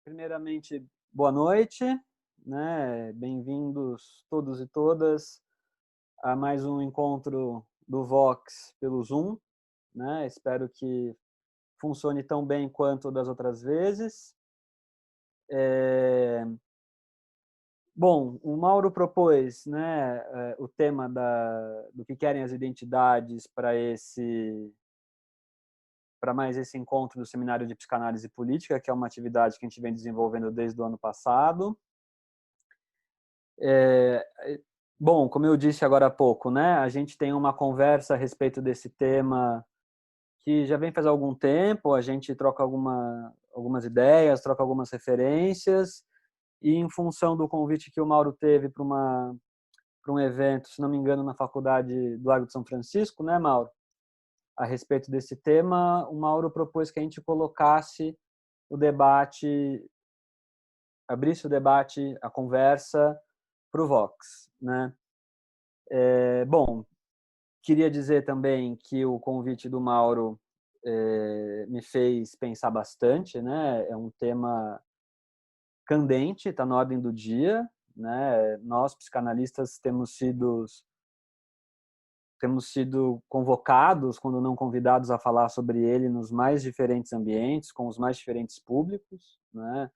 Primeiramente, boa noite, né? Bem-vindos todos e todas a mais um encontro do Vox pelo Zoom, né? Espero que funcione tão bem quanto das outras vezes. Bom, o Mauro propôs, né, o tema do que querem as identidades para mais esse encontro do Seminário de Psicanálise Política, que é uma atividade que a gente vem desenvolvendo desde o ano passado. Bom, como eu disse agora há pouco, né, a gente tem uma conversa a respeito desse tema que já vem faz algum tempo, a gente troca algumas ideias, troca algumas referências, e em função do convite que o Mauro teve para um evento, se não me engano, na Faculdade do Largo de São Francisco, né, Mauro? A respeito desse tema, o Mauro propôs que a gente colocasse o debate, abrisse o debate, a conversa para o Vox, né? Bom, queria dizer também que o convite do Mauro me fez pensar bastante, né? É um tema candente, está na ordem do dia, né? Nós, psicanalistas, temos sido convocados, quando não convidados, a falar sobre ele nos mais diferentes ambientes, com os mais diferentes públicos, né?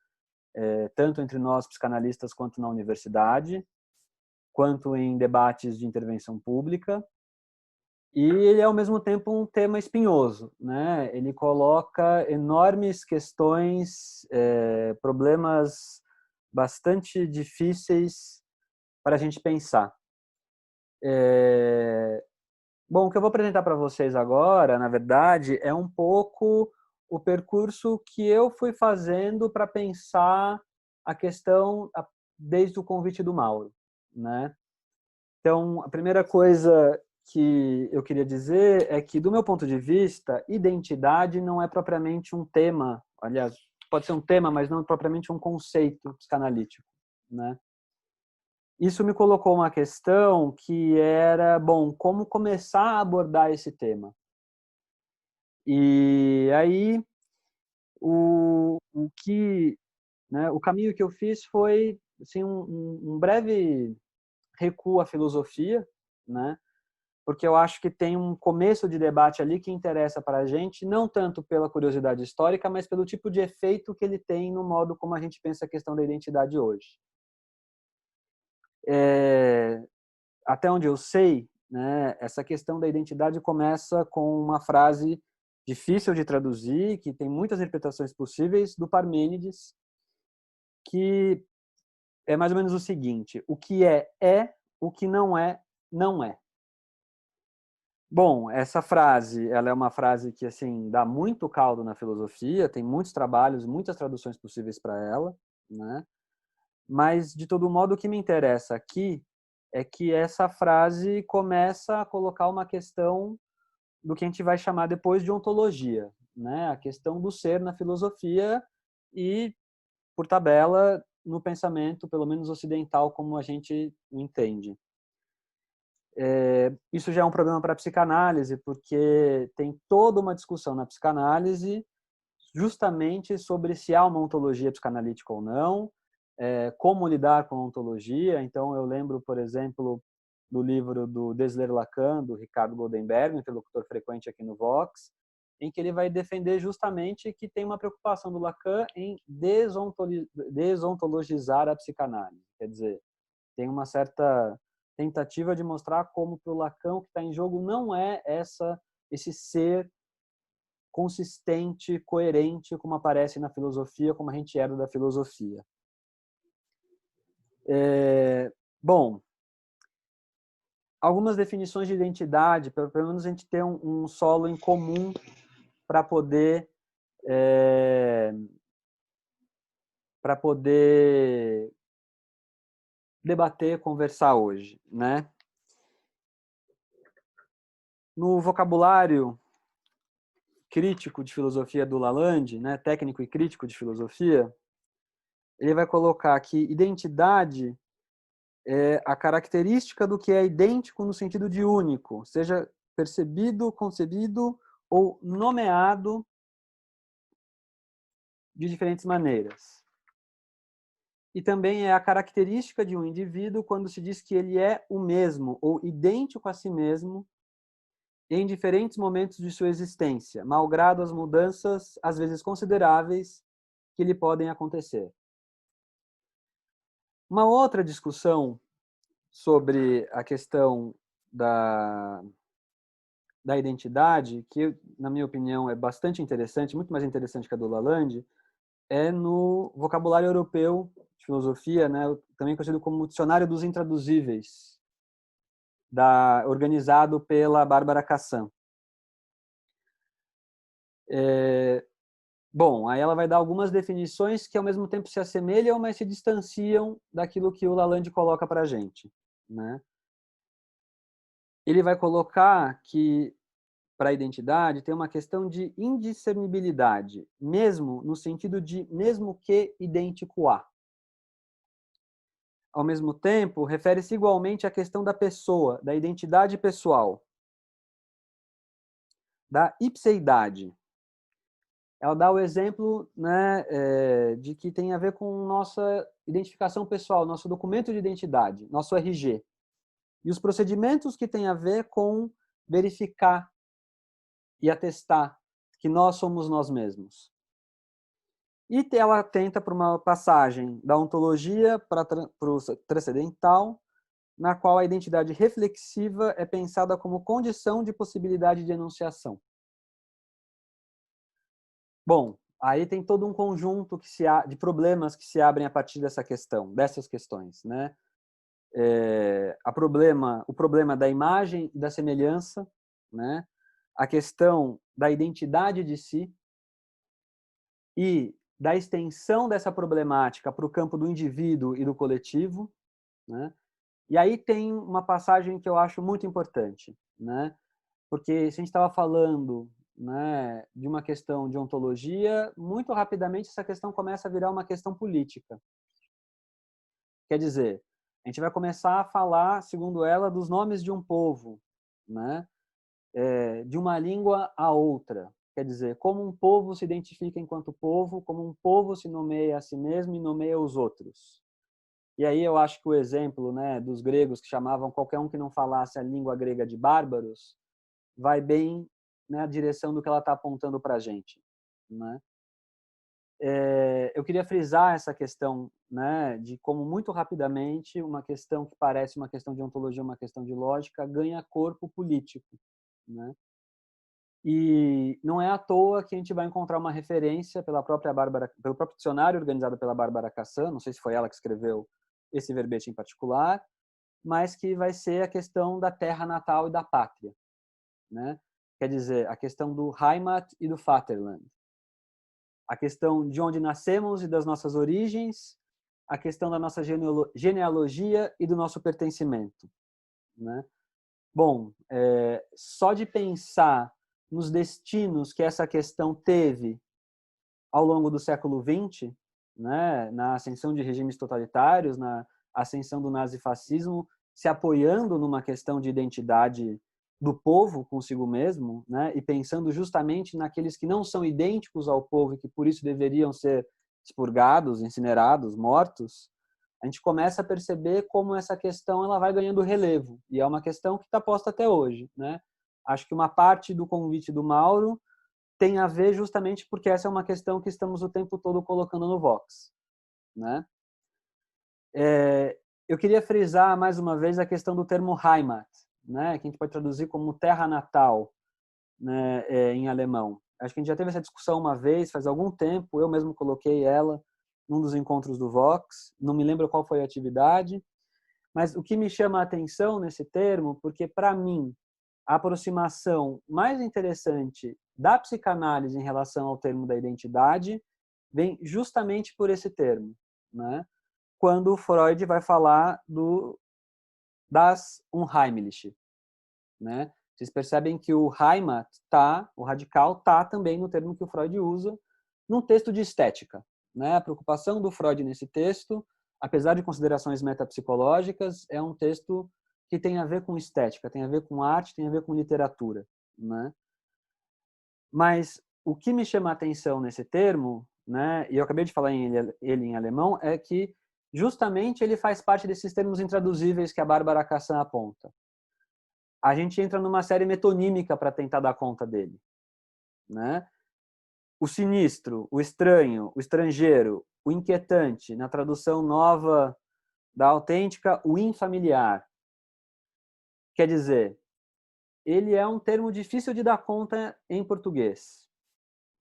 Tanto entre nós, psicanalistas, quanto na universidade, quanto em debates de intervenção pública. E ele é, ao mesmo tempo, um tema espinhoso, né? Ele coloca enormes questões, problemas bastante difíceis para a gente pensar. Bom, o que eu vou apresentar para vocês agora, na verdade, é um pouco o percurso que eu fui fazendo para pensar a questão desde o convite do Mauro, né? Então, a primeira coisa que eu queria dizer é que, do meu ponto de vista, identidade não é propriamente um tema, aliás, pode ser um tema, mas não é propriamente um conceito psicanalítico, né? Isso me colocou uma questão que era, bom, como começar a abordar esse tema? E aí, o que, né, o caminho que eu fiz foi assim, um breve recuo à filosofia, né? Porque eu acho que tem um começo de debate ali que interessa para a gente, não tanto pela curiosidade histórica, mas pelo tipo de efeito que ele tem no modo como a gente pensa a questão da identidade hoje. Até onde eu sei, né, essa questão da identidade começa com uma frase difícil de traduzir, que tem muitas interpretações possíveis, do Parmênides, que é mais ou menos o seguinte: o que é, o que não é, não é. Bom, essa frase, ela é uma frase que assim dá muito caldo na filosofia, tem muitos trabalhos, muitas traduções possíveis para ela, né? Mas de todo modo o que me interessa aqui é que essa frase começa a colocar uma questão do que a gente vai chamar depois de ontologia, né? A questão do ser na filosofia e, por tabela, no pensamento, pelo menos ocidental, como a gente o entende. Isso já é um problema para a psicanálise, porque tem toda uma discussão na psicanálise justamente sobre se há uma ontologia psicanalítica ou não, como lidar com a ontologia. Então, eu lembro, por exemplo, do livro do Desler-Lacan, do Ricardo Goldenberg, interlocutor frequente aqui no Vox, em que ele vai defender justamente que tem uma preocupação do Lacan em desontologizar a psicanálise. Quer dizer, tem uma certa tentativa de mostrar como para o Lacan o que está em jogo não é esse ser consistente, coerente, como aparece na filosofia, como a gente herda da filosofia. Bom, algumas definições de identidade, pelo menos a gente ter um solo em comum para poder debater, conversar hoje, né? No vocabulário crítico de filosofia do Lalande, né, técnico e crítico de filosofia, ele vai colocar que identidade é a característica do que é idêntico no sentido de único, seja percebido, concebido ou nomeado de diferentes maneiras. e também é a característica de um indivíduo quando se diz que ele é o mesmo ou idêntico a si mesmo em diferentes momentos de sua existência, malgrado as mudanças, às vezes consideráveis, que lhe podem acontecer. Uma outra discussão sobre a questão da identidade, que, na minha opinião, é bastante interessante, muito mais interessante que a do Lalande, é no vocabulário europeu de filosofia, né, também conhecido como Dicionário dos Intraduzíveis, organizado pela Bárbara Cassan. Bom, aí ela vai dar algumas definições que ao mesmo tempo se assemelham, mas se distanciam daquilo que o Lalande coloca para a gente, né? Ele vai colocar que para a identidade tem uma questão de indiscernibilidade, mesmo no sentido de mesmo que idêntico a. Ao mesmo tempo, refere-se igualmente à questão da pessoa, da identidade pessoal, da ipseidade. Ela dá o exemplo, né, de que tem a ver com nossa identificação pessoal, nosso documento de identidade, nosso RG. E os procedimentos que têm a ver com verificar e atestar que nós somos nós mesmos. E ela tenta para uma passagem da ontologia para o transcendental, na qual a identidade reflexiva é pensada como condição de possibilidade de enunciação. Bom, aí tem todo um conjunto de problemas que se abrem a partir dessas questões, né? O problema da imagem e da semelhança, né? A questão da identidade de si e da extensão dessa problemática para o campo do indivíduo e do coletivo, né? E aí tem uma passagem que eu acho muito importante, né? Porque se a gente estava falando, né, de uma questão de ontologia, muito rapidamente essa questão começa a virar uma questão política. Quer dizer, a gente vai começar a falar, segundo ela, dos nomes de um povo, né? De uma língua a outra. Quer dizer, como um povo se identifica enquanto povo, como um povo se nomeia a si mesmo e nomeia os outros. E aí eu acho que o exemplo, né, dos gregos que chamavam qualquer um que não falasse a língua grega de bárbaros, vai bem na direção do que ela está apontando para a gente, né? Eu queria frisar essa questão, né, de como muito rapidamente uma questão que parece uma questão de ontologia, uma questão de lógica, ganha corpo político, né? E não é à toa que a gente vai encontrar uma referência pelo próprio dicionário organizado pela Bárbara Cassan, não sei se foi ela que escreveu esse verbete em particular, mas que vai ser a questão da terra natal e da pátria, né? Quer dizer, a questão do Heimat e do Vaterland. A questão de onde nascemos e das nossas origens, a questão da nossa genealogia e do nosso pertencimento, né? Bom, só de pensar nos destinos que essa questão teve ao longo do século XX, né, na ascensão de regimes totalitários, na ascensão do nazifascismo, se apoiando numa questão de identidade do povo consigo mesmo, né, e pensando justamente naqueles que não são idênticos ao povo e que por isso deveriam ser expurgados, incinerados, mortos, a gente começa a perceber como essa questão ela vai ganhando relevo, e é uma questão que está posta até hoje, né? Acho que uma parte do convite do Mauro tem a ver justamente porque essa é uma questão que estamos o tempo todo colocando no Vox, né? Eu queria frisar mais uma vez a questão do termo Heimat, né? Que a gente pode traduzir como terra natal, né? Em alemão. Acho que a gente já teve essa discussão uma vez, faz algum tempo, eu mesmo coloquei ela num dos encontros do Vox, não me lembro qual foi a atividade, mas o que me chama a atenção nesse termo, porque para mim a aproximação mais interessante da psicanálise em relação ao termo da identidade vem justamente por esse termo, né? Quando Freud vai falar das Unheimliche, né? Vocês percebem que o Heimat o radical também no termo que o Freud usa, num texto de estética, né? A preocupação do Freud nesse texto, apesar de considerações metapsicológicas, é um texto que tem a ver com estética, tem a ver com arte, tem a ver com literatura, né? Mas o que me chama a atenção nesse termo, né, e eu acabei de falar ele em alemão, é que justamente ele faz parte desses termos intraduzíveis que a Bárbara Cassan aponta. A gente entra numa série metonímica para tentar dar conta dele, né? O sinistro, o estranho, o estrangeiro, o inquietante, na tradução nova da autêntica, o infamiliar. Quer dizer, ele é um termo difícil de dar conta em português,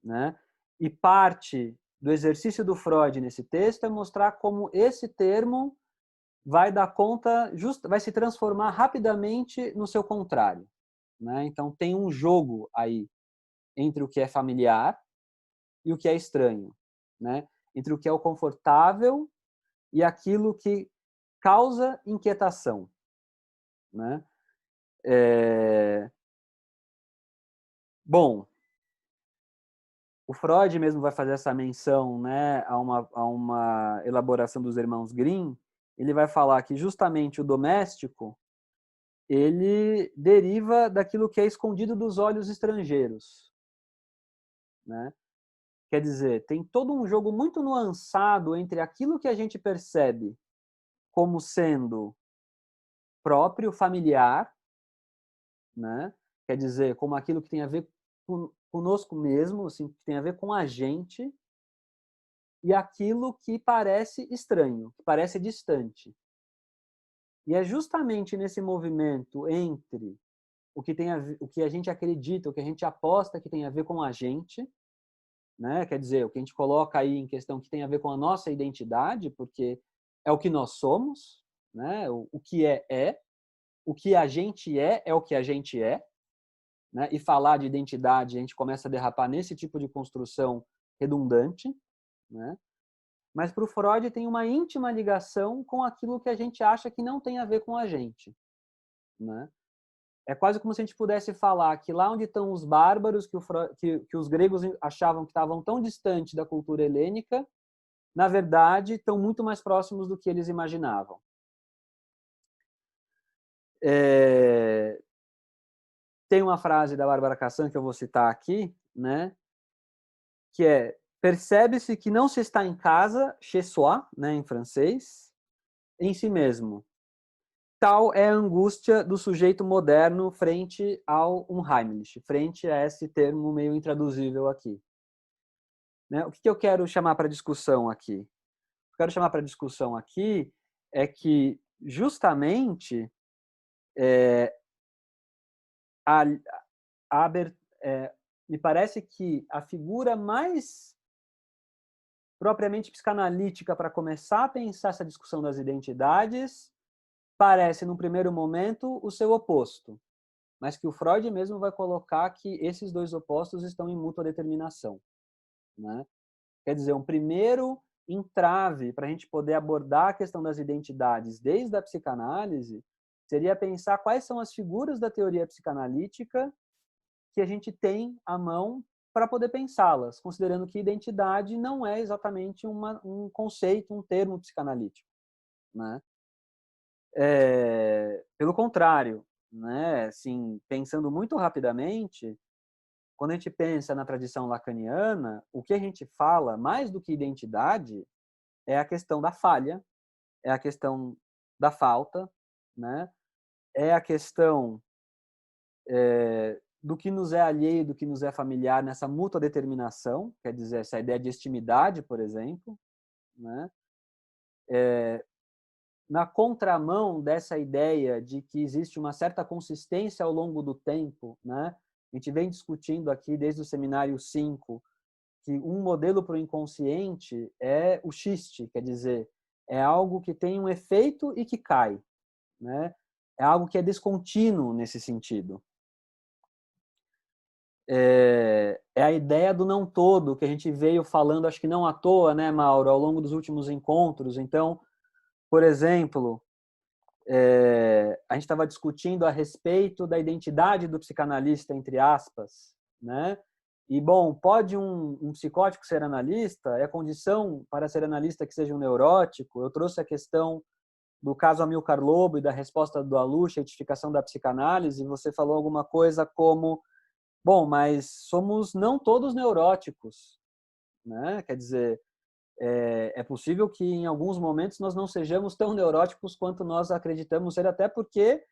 né? E parte do exercício do Freud nesse texto é mostrar como esse termo vai dar conta, vai se transformar rapidamente no seu contrário, né? Então tem um jogo aí entre o que é familiar e o que é estranho, né? Entre o que é o confortável e aquilo que causa inquietação, né? Bom, o Freud mesmo vai fazer essa menção, né, a uma elaboração dos irmãos Grimm. Ele vai falar que justamente o doméstico ele deriva daquilo que é escondido dos olhos estrangeiros, né? Quer dizer, tem todo um jogo muito nuançado entre aquilo que a gente percebe como sendo próprio, familiar, né? Quer dizer, como aquilo que tem a ver conosco mesmo, assim, que tem a ver com a gente, e aquilo que parece estranho, que parece distante. E é justamente nesse movimento entre o que a gente acredita, o que a gente aposta que tem a ver com a gente, né? Quer dizer, o que a gente coloca aí em questão que tem a ver com a nossa identidade, porque é o que nós somos, né? O que é, o que a gente é o que a gente é, né? E falar de identidade, a gente começa a derrapar nesse tipo de construção redundante, né? Mas para o Freud tem uma íntima ligação com aquilo que a gente acha que não tem a ver com a gente, né? É quase como se a gente pudesse falar que lá onde estão os bárbaros, que os gregos achavam que estavam tão distantes da cultura helênica, na verdade, estão muito mais próximos do que eles imaginavam. Tem uma frase da Bárbara Cassan que eu vou citar aqui, né? Que é: percebe-se que não se está em casa, chez soi, né, em francês, em si mesmo. Tal é a angústia do sujeito moderno frente ao Unheimlich, frente a esse termo meio intraduzível aqui. Né? O que eu quero chamar para discussão aqui? O que eu quero chamar para discussão aqui é que, justamente, a, a, me parece que a figura mais propriamente psicanalítica para começar a pensar essa discussão das identidades parece, num primeiro momento, o seu oposto, mas que o Freud mesmo vai colocar que esses dois opostos estão em mútua determinação, né? Quer dizer, um primeiro entrave para a gente poder abordar a questão das identidades desde a psicanálise seria pensar quais são as figuras da teoria psicanalítica que a gente tem à mão para poder pensá-las, considerando que identidade não é exatamente um conceito, um termo psicanalítico, né? Pelo contrário, né? Assim, pensando muito rapidamente, quando a gente pensa na tradição lacaniana, o que a gente fala, mais do que identidade, é a questão da falha, é a questão da falta, né? É a questão do que nos é alheio, do que nos é familiar nessa mútua determinação, quer dizer, essa ideia de estimidade, por exemplo, né? Na contramão dessa ideia de que existe uma certa consistência ao longo do tempo, né? A gente vem discutindo aqui desde o seminário 5 que um modelo para o inconsciente é o xiste, quer dizer, é algo que tem um efeito e que cai, né? É algo que é descontínuo nesse sentido. É a ideia do não todo que a gente veio falando, acho que não à toa, né, Mauro, ao longo dos últimos encontros. Então, por exemplo, a gente estava discutindo a respeito da identidade do psicanalista, entre aspas, né? E, bom, pode um psicótico ser analista? É condição para ser analista que seja um neurótico? Eu trouxe a questão do caso Amilcar Lobo e da resposta do Alush, a edificação da psicanálise, e você falou alguma coisa como, bom, mas somos não todos neuróticos, né? Quer dizer, É possível que em alguns momentos nós não sejamos tão neuróticos quanto nós acreditamos ser, até porque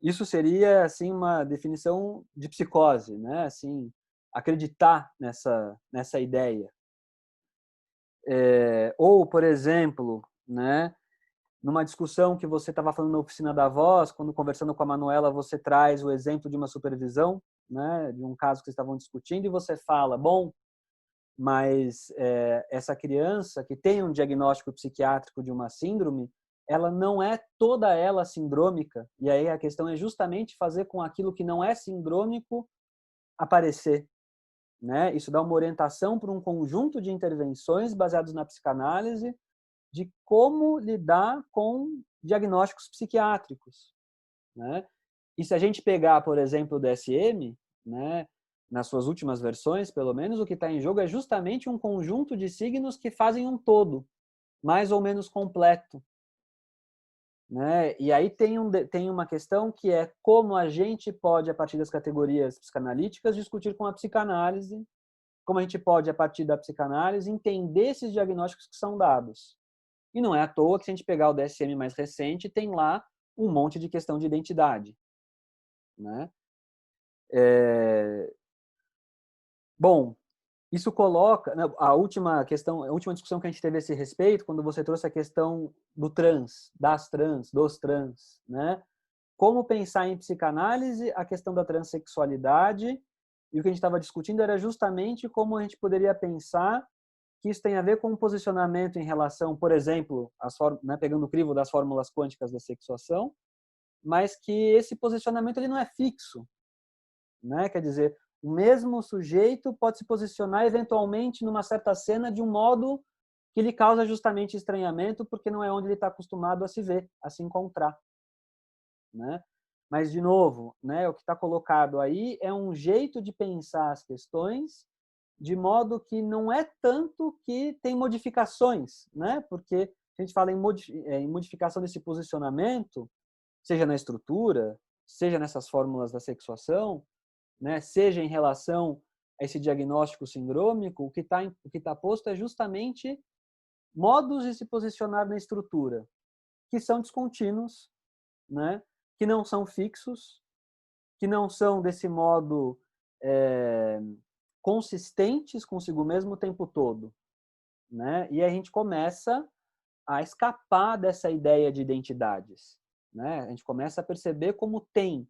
isso seria assim uma definição de psicose, né? Assim, acreditar nessa ideia. Ou, por exemplo, né, numa discussão que você estava falando na oficina da voz, quando conversando com a Manuela, você traz o exemplo de uma supervisão, né, de um caso que vocês estavam discutindo, e você fala, bom, mas essa criança que tem um diagnóstico psiquiátrico de uma síndrome, ela não é toda ela sindrômica, e aí a questão é justamente fazer com aquilo que não é sindrômico aparecer, né? Isso dá uma orientação para um conjunto de intervenções baseados na psicanálise de como lidar com diagnósticos psiquiátricos, né? E se a gente pegar, por exemplo, o DSM, né, nas suas últimas versões, pelo menos, o que está em jogo é justamente um conjunto de signos que fazem um todo, mais ou menos completo, né? E aí tem uma questão que é como a gente pode, a partir das categorias psicanalíticas, discutir com a psicanálise, como a gente pode, a partir da psicanálise, entender esses diagnósticos que são dados. E não é à toa que, se a gente pegar o DSM mais recente, tem lá um monte de questão de identidade, né? Bom, isso coloca, né, a última questão, a última discussão que a gente teve a esse respeito, quando você trouxe a questão do trans, das trans, dos trans, né? Como pensar em psicanálise a questão da transexualidade, e o que a gente estava discutindo era justamente como a gente poderia pensar que isso tem a ver com um posicionamento em relação, por exemplo, né, pegando o crivo das fórmulas quânticas da sexuação, mas que esse posicionamento ele não é fixo, né? Quer dizer, o mesmo sujeito pode se posicionar eventualmente numa certa cena de um modo que lhe causa justamente estranhamento, porque não é onde ele está acostumado a se ver, a se encontrar, né? Mas, de novo, né, o que está colocado aí é um jeito de pensar as questões de modo que não é tanto que tem modificações, né? Porque a gente fala em modificação desse posicionamento, seja na estrutura, seja nessas fórmulas da sexuação, né? Seja em relação a esse diagnóstico sindrômico, o que está posto é justamente modos de se posicionar na estrutura, que são descontínuos, né? Que não são fixos, que não são, desse modo, consistentes consigo mesmo o tempo todo, né? E a gente começa a escapar dessa ideia de identidades, né? A gente começa a perceber como tem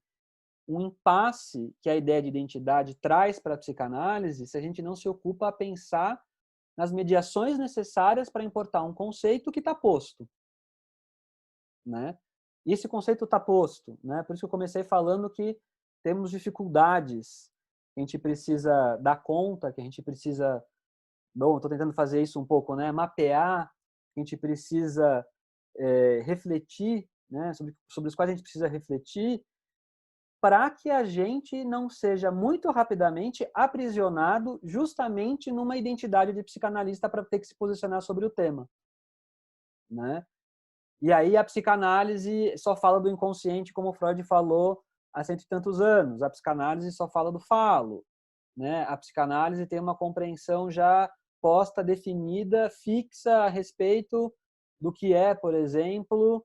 um impasse que a ideia de identidade traz para a psicanálise se a gente não se ocupa a pensar nas mediações necessárias para importar um conceito que está posto, né? E esse conceito está posto, né? Por isso que eu comecei falando que temos dificuldades, que a gente precisa dar conta, que a gente precisa, bom, estou tentando fazer isso um pouco, né? Mapear, que a gente precisa refletir, né? Sobre os quais a gente precisa refletir, para que a gente não seja muito rapidamente aprisionado justamente numa identidade de psicanalista para ter que se posicionar sobre o tema, né? E aí a psicanálise só fala do inconsciente, como Freud falou há cento e tantos anos. A psicanálise só fala do falo, né? A psicanálise tem uma compreensão já posta, definida, fixa a respeito do que é, por exemplo,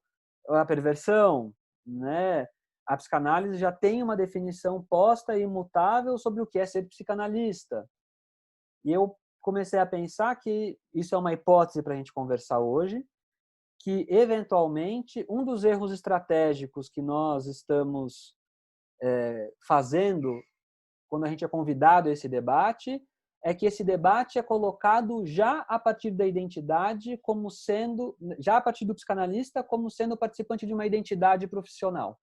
a perversão, né? A psicanálise já tem uma definição posta e imutável sobre o que é ser psicanalista. E eu comecei a pensar que isso é uma hipótese para a gente conversar hoje, que, eventualmente, um dos erros estratégicos que nós estamos fazendo quando a gente é convidado a esse debate é que esse debate é colocado já a partir da identidade como sendo, já a partir do psicanalista como sendo participante de uma identidade profissional.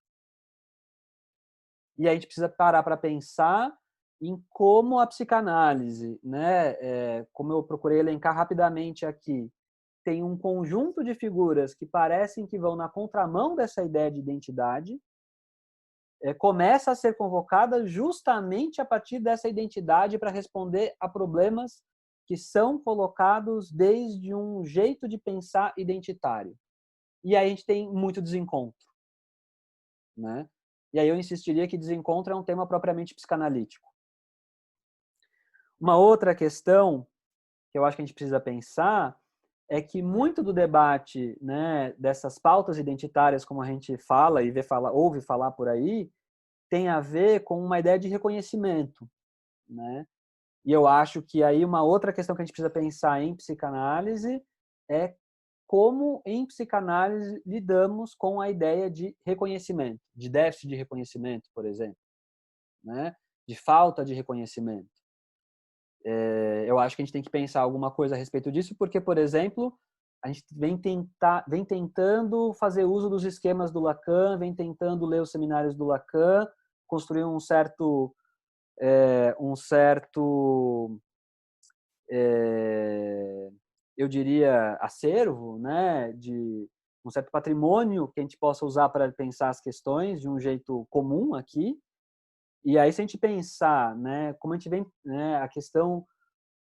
E a gente precisa parar para pensar em como a psicanálise, né, como eu procurei elencar rapidamente aqui, tem um conjunto de figuras que parecem que vão na contramão dessa ideia de identidade, começa a ser convocada justamente a partir dessa identidade para responder a problemas que são colocados desde um jeito de pensar identitário. E aí a gente tem muito desencontro, né? E aí eu insistiria que desencontro é um tema propriamente psicanalítico. Uma outra questão que eu acho que a gente precisa pensar é que muito do debate, né, dessas pautas identitárias, como a gente fala e ouve falar por aí, tem a ver com uma ideia de reconhecimento, né? E eu acho que aí uma outra questão que a gente precisa pensar em psicanálise é como em psicanálise lidamos com a ideia de reconhecimento, de déficit de reconhecimento, por exemplo, né? De falta de reconhecimento. Eu acho que a gente tem que pensar alguma coisa a respeito disso, porque, por exemplo, a gente vem tentando fazer uso dos esquemas do Lacan, vem tentando ler os seminários do Lacan, construir um certo eu diria, acervo, né, de um certo patrimônio que a gente possa usar para pensar as questões de um jeito comum aqui. E aí, se a gente pensar, né, como a gente vem, né, a questão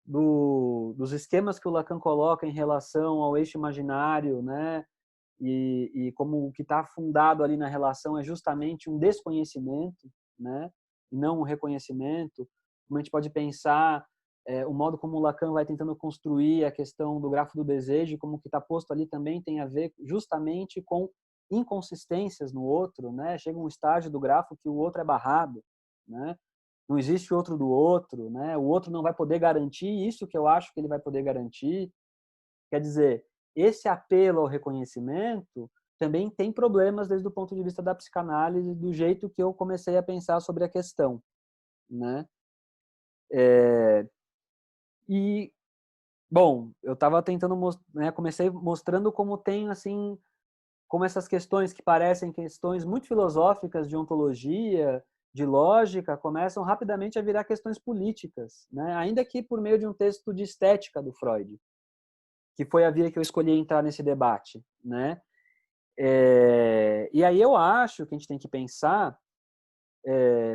dos esquemas que o Lacan coloca em relação ao eixo imaginário, né, e como o que está fundado ali na relação é justamente um desconhecimento, né, e não um reconhecimento. Como a gente pode pensar o modo como o Lacan vai tentando construir a questão do grafo do desejo, como o que está posto ali também tem a ver justamente com inconsistências no outro, né? Chega um estágio do grafo que o outro é barrado, né? Não existe outro do outro, né? O outro não vai poder garantir isso que eu acho que ele vai poder garantir. Quer dizer, esse apelo ao reconhecimento também tem problemas desde o ponto de vista da psicanálise, do jeito que eu comecei a pensar sobre a questão, né? E, bom, eu estava tentando, né, comecei mostrando como tem, assim, como essas questões que parecem questões muito filosóficas de ontologia, de lógica, começam rapidamente a virar questões políticas, né? Ainda que por meio de um texto de estética do Freud, que foi a via que eu escolhi entrar nesse debate, né? E aí eu acho que a gente tem que pensar,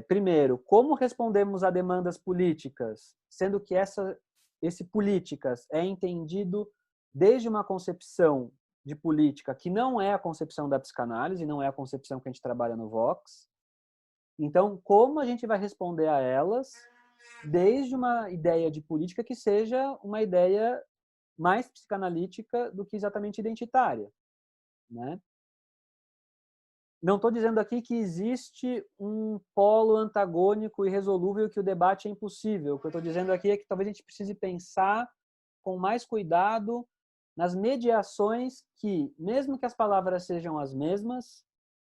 primeiro, como respondemos a demandas políticas, sendo que esse políticas é entendido desde uma concepção de política que não é a concepção da psicanálise, não é a concepção que a gente trabalha no Vox. Então, como a gente vai responder a elas desde uma ideia de política que seja uma ideia mais psicanalítica do que exatamente identitária, né? Não estou dizendo aqui que existe um polo antagônico irresolúvel que o debate é impossível. O que eu estou dizendo aqui é que talvez a gente precise pensar com mais cuidado nas mediações que, mesmo que as palavras sejam as mesmas,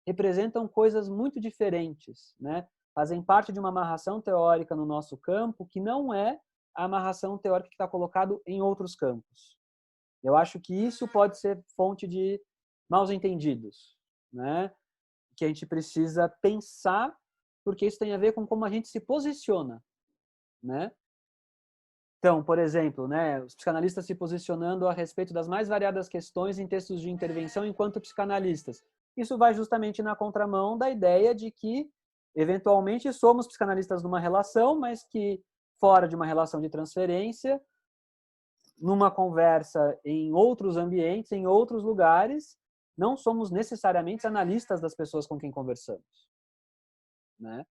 representam coisas muito diferentes, né? Fazem parte de uma amarração teórica no nosso campo que não é a amarração teórica que está colocado em outros campos. Eu acho que isso pode ser fonte de maus entendidos, né? Que a gente precisa pensar, porque isso tem a ver com como a gente se posiciona, né? Então, por exemplo, né, os psicanalistas se posicionando a respeito das mais variadas questões em textos de intervenção enquanto psicanalistas. Isso vai justamente na contramão da ideia de que, eventualmente, somos psicanalistas numa relação, mas que, fora de uma relação de transferência, numa conversa em outros ambientes, em outros lugares, não somos necessariamente analistas das pessoas com quem conversamos, né?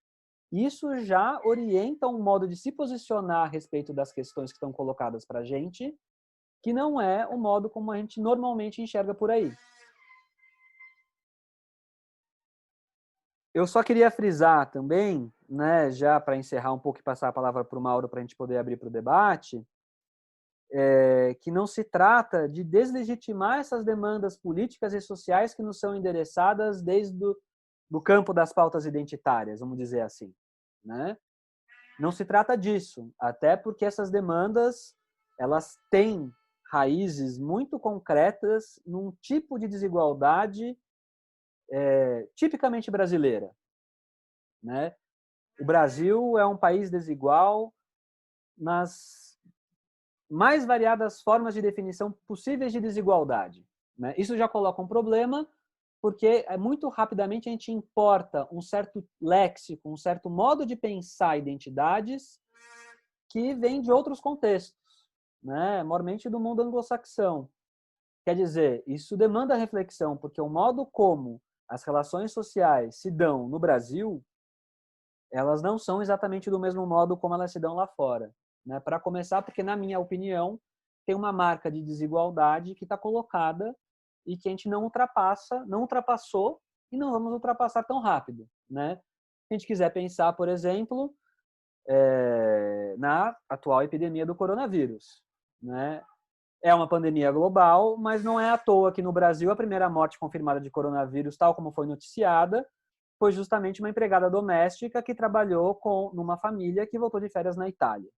Isso já orienta um modo de se posicionar a respeito das questões que estão colocadas para a gente, que não é o modo como a gente normalmente enxerga por aí. Eu só queria frisar também, né, já para encerrar um pouco e passar a palavra para o Mauro para a gente poder abrir para o debate, que não se trata de deslegitimar essas demandas políticas e sociais que nos são endereçadas desde do campo das pautas identitárias, vamos dizer assim, né? Não se trata disso, até porque essas demandas elas têm raízes muito concretas num tipo de desigualdade tipicamente brasileira, né? O Brasil é um país desigual nas mais variadas formas de definição possíveis de desigualdade, né? Isso já coloca um problema, porque muito rapidamente a gente importa um certo léxico, um certo modo de pensar identidades que vem de outros contextos, né? Mormente do mundo anglo-saxão. Quer dizer, isso demanda reflexão, porque o modo como as relações sociais se dão no Brasil, elas não são exatamente do mesmo modo como elas se dão lá fora, né? Para começar, porque na minha opinião, tem uma marca de desigualdade que está colocada e que a gente não ultrapassou e não vamos ultrapassar tão rápido, né? Se a gente quiser pensar, por exemplo, na atual epidemia do coronavírus, né? É uma pandemia global, mas não é à toa que no Brasil a primeira morte confirmada de coronavírus, tal como foi noticiada, foi justamente uma empregada doméstica que trabalhou numa família que voltou de férias na Itália,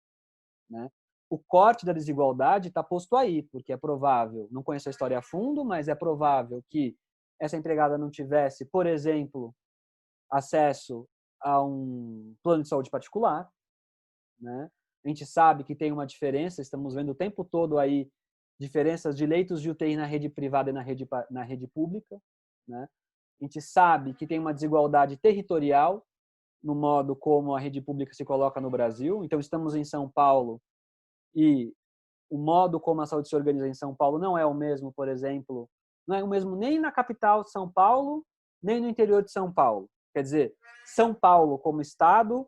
né? O corte da desigualdade está posto aí, porque é provável, não conheço a história a fundo, mas é provável que essa empregada não tivesse, por exemplo, acesso a um plano de saúde particular, né? A gente sabe que tem uma diferença, estamos vendo o tempo todo aí diferenças de leitos de UTI na rede privada e na rede pública, né? A gente sabe que tem uma desigualdade territorial no modo como a rede pública se coloca no Brasil. Então, estamos em São Paulo e o modo como a saúde se organiza em São Paulo não é o mesmo, por exemplo, não é o mesmo nem na capital de São Paulo, nem no interior de São Paulo. Quer dizer, São Paulo como estado,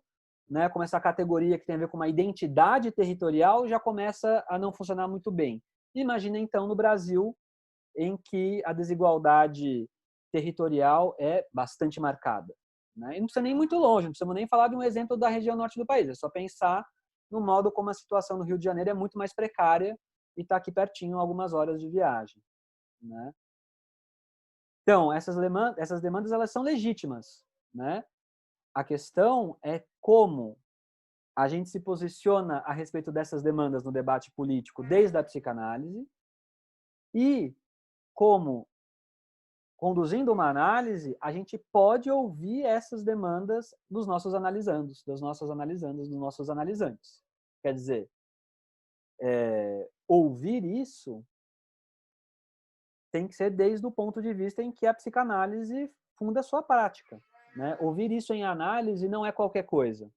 né, como essa categoria que tem a ver com uma identidade territorial, já começa a não funcionar muito bem. Imagina, então, no Brasil, em que a desigualdade territorial é bastante marcada, né? E não precisa nem ir muito longe, não precisamos nem falar de um exemplo da região norte do país, é só pensar no modo como a situação no Rio de Janeiro é muito mais precária e está aqui pertinho, algumas horas de viagem, né? Então, essas demandas elas são legítimas, né? A questão é como a gente se posiciona a respeito dessas demandas no debate político desde a psicanálise e como, conduzindo uma análise, a gente pode ouvir essas demandas dos nossos analisandos, das nossas analisandas, dos nossos analisantes. Quer dizer, ouvir isso tem que ser desde o ponto de vista em que a psicanálise funda a sua prática, né? Ouvir isso em análise não é qualquer coisa.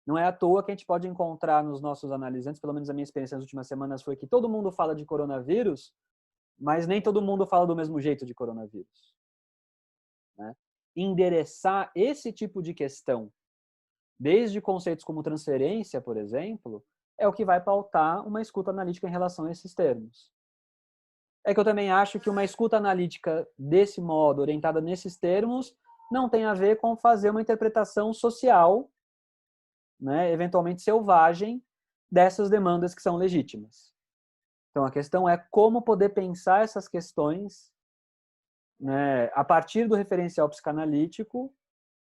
Não é à toa que a gente pode encontrar nos nossos analisantes, pelo menos a minha experiência nas últimas semanas foi que todo mundo fala de coronavírus, mas nem todo mundo fala do mesmo jeito de coronavírus, né? Endereçar esse tipo de questão, desde conceitos como transferência, por exemplo, é o que vai pautar uma escuta analítica em relação a esses termos. É que eu também acho que uma escuta analítica desse modo, orientada nesses termos, não tem a ver com fazer uma interpretação social, né, eventualmente selvagem, dessas demandas que são legítimas. Então, a questão é como poder pensar essas questões, né, a partir do referencial psicanalítico,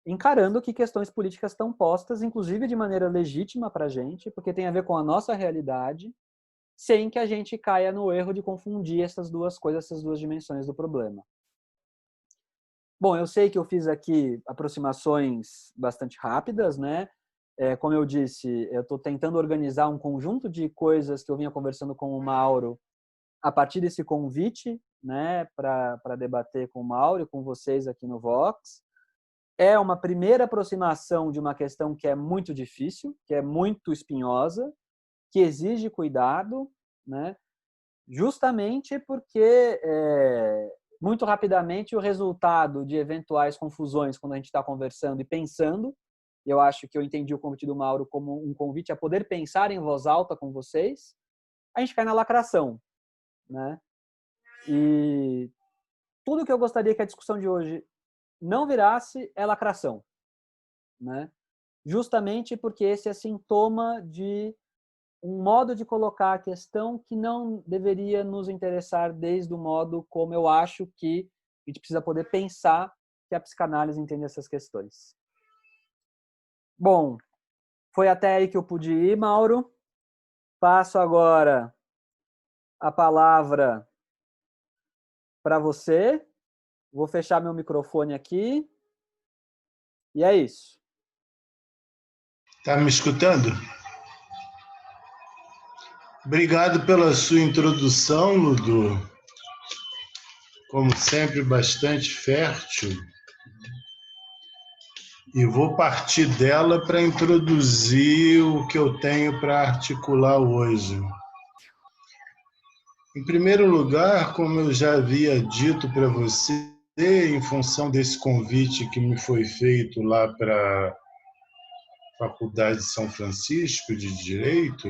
encarando que questões políticas estão postas, inclusive de maneira legítima para a gente, porque tem a ver com a nossa realidade, sem que a gente caia no erro de confundir essas duas coisas, essas duas dimensões do problema. Bom, eu sei que eu fiz aqui aproximações bastante rápidas, né? Como eu disse, eu estou tentando organizar um conjunto de coisas que eu vinha conversando com o Mauro a partir desse convite, né, para debater com o Mauro e com vocês aqui no Vox. É uma primeira aproximação de uma questão que é muito difícil, que é muito espinhosa, que exige cuidado, né? Justamente porque, muito rapidamente, o resultado de eventuais confusões, quando a gente está conversando e pensando, eu acho que eu entendi o convite do Mauro como um convite a poder pensar em voz alta com vocês, a gente cai na lacração, né? E tudo que eu gostaria que a discussão de hoje não virasse é lacração, né? Justamente porque esse é sintoma de um modo de colocar a questão que não deveria nos interessar desde o modo como eu acho que a gente precisa poder pensar que a psicanálise entende essas questões. Bom, foi até aí que eu pude ir, Mauro. Passo agora a palavra para você. Vou fechar meu microfone aqui. E é isso. Tá me escutando? Obrigado pela sua introdução, Ludo. Como sempre, bastante fértil. E vou partir dela para introduzir o que eu tenho para articular hoje. Em primeiro lugar, como eu já havia dito para você, em função desse convite que me foi feito lá para a Faculdade de São Francisco de Direito,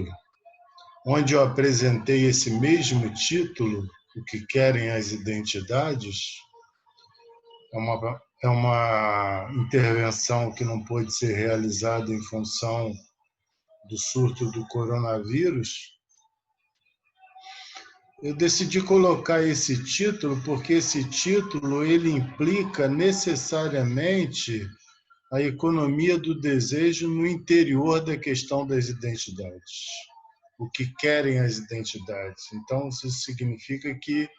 onde eu apresentei esse mesmo título, O que querem as identidades. É uma intervenção que não pôde ser realizada em função do surto do coronavírus. Eu decidi colocar esse título porque esse título ele implica necessariamente a economia do desejo no interior da questão das identidades. O que querem as identidades. Então, isso significa que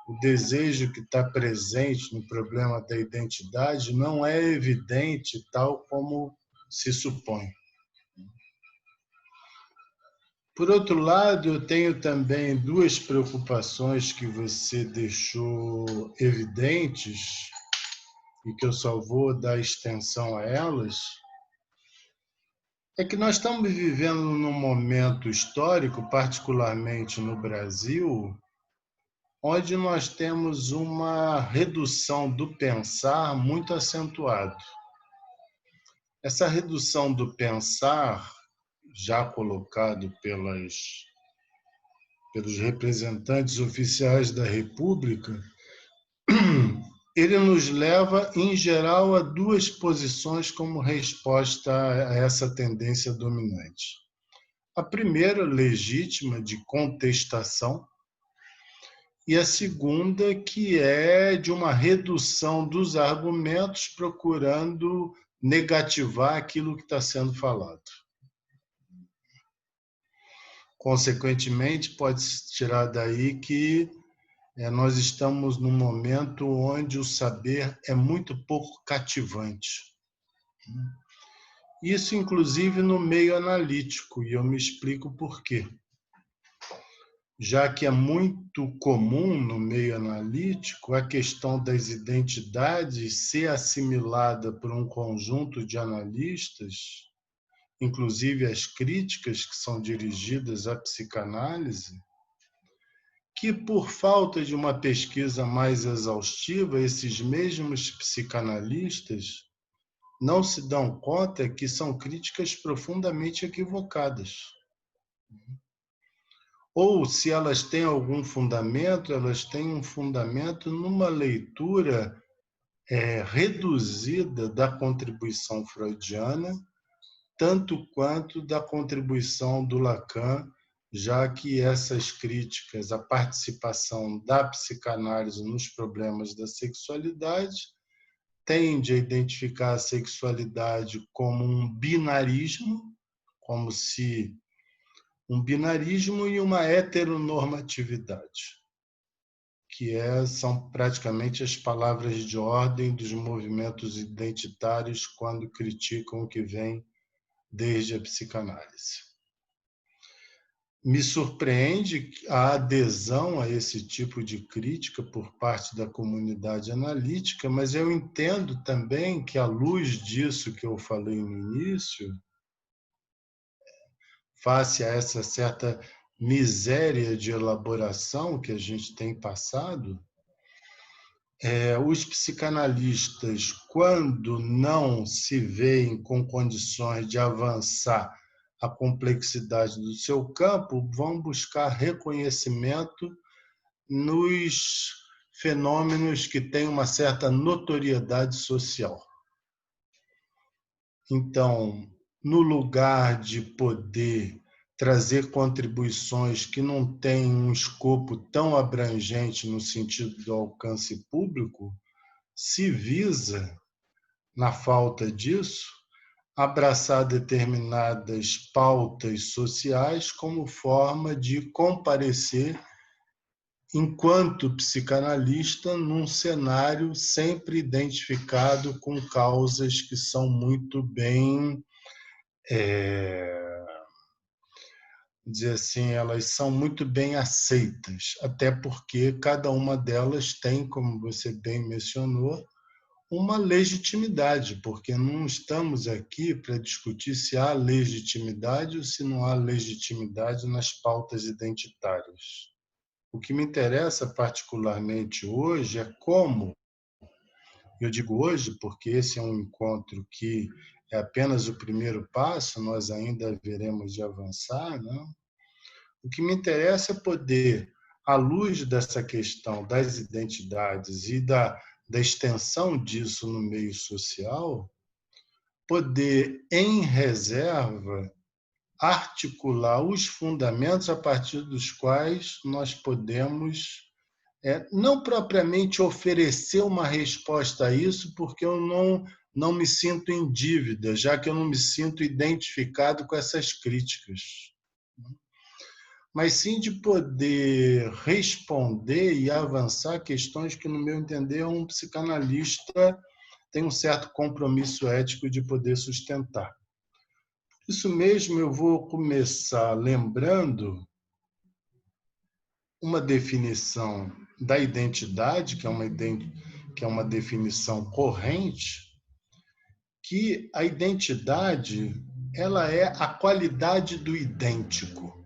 o desejo que está presente no problema da identidade não é evidente tal como se supõe. Por outro lado, eu tenho também duas preocupações que você deixou evidentes e que eu só vou dar extensão a elas. É que nós estamos vivendo num momento histórico, particularmente no Brasil, onde nós temos uma redução do pensar muito acentuado. Essa redução do pensar, já colocado pelos representantes oficiais da República, ele nos leva, em geral, a duas posições como resposta a essa tendência dominante. A primeira, legítima, de contestação, e a segunda, que é de uma redução dos argumentos, procurando negativar aquilo que está sendo falado. Consequentemente, pode-se tirar daí que nós estamos num momento onde o saber é muito pouco cativante. Isso, inclusive, no meio analítico, e eu me explico por quê. Já que é muito comum no meio analítico a questão das identidades ser assimilada por um conjunto de analistas, inclusive as críticas que são dirigidas à psicanálise, que por falta de uma pesquisa mais exaustiva, esses mesmos psicanalistas não se dão conta que são críticas profundamente equivocadas. Ou, se elas têm algum fundamento, elas têm um fundamento numa leitura reduzida da contribuição freudiana, tanto quanto da contribuição do Lacan, já que essas críticas à participação da psicanálise nos problemas da sexualidade tende a identificar a sexualidade como um binarismo, como se um binarismo e uma heteronormatividade, que são praticamente as palavras de ordem dos movimentos identitários quando criticam o que vem desde a psicanálise. Me surpreende a adesão a esse tipo de crítica por parte da comunidade analítica, mas eu entendo também que, à luz disso que eu falei no início, face a essa certa miséria de elaboração que a gente tem passado, os psicanalistas, quando não se veem com condições de avançar a complexidade do seu campo, vão buscar reconhecimento nos fenômenos que têm uma certa notoriedade social. Então, no lugar de poder trazer contribuições que não têm um escopo tão abrangente no sentido do alcance público, se visa, na falta disso, abraçar determinadas pautas sociais como forma de comparecer enquanto psicanalista num cenário sempre identificado com causas que são muito bem, dizer assim, elas são muito bem aceitas, até porque cada uma delas tem, como você bem mencionou, uma legitimidade, porque não estamos aqui para discutir se há legitimidade ou se não há legitimidade nas pautas identitárias. O que me interessa particularmente hoje é como, eu digo hoje porque esse é um encontro que é apenas o primeiro passo, nós ainda veremos de avançar, né? O que me interessa é poder, à luz dessa questão das identidades e da extensão disso no meio social, poder, em reserva, articular os fundamentos a partir dos quais nós podemos, não propriamente oferecer uma resposta a isso, porque eu não me sinto em dívida, já que eu não me sinto identificado com essas críticas, mas sim de poder responder e avançar questões que, no meu entender, um psicanalista tem um certo compromisso ético de poder sustentar. Isso mesmo, eu vou começar lembrando uma definição da identidade, que é uma definição corrente, que a identidade ela é a qualidade do idêntico.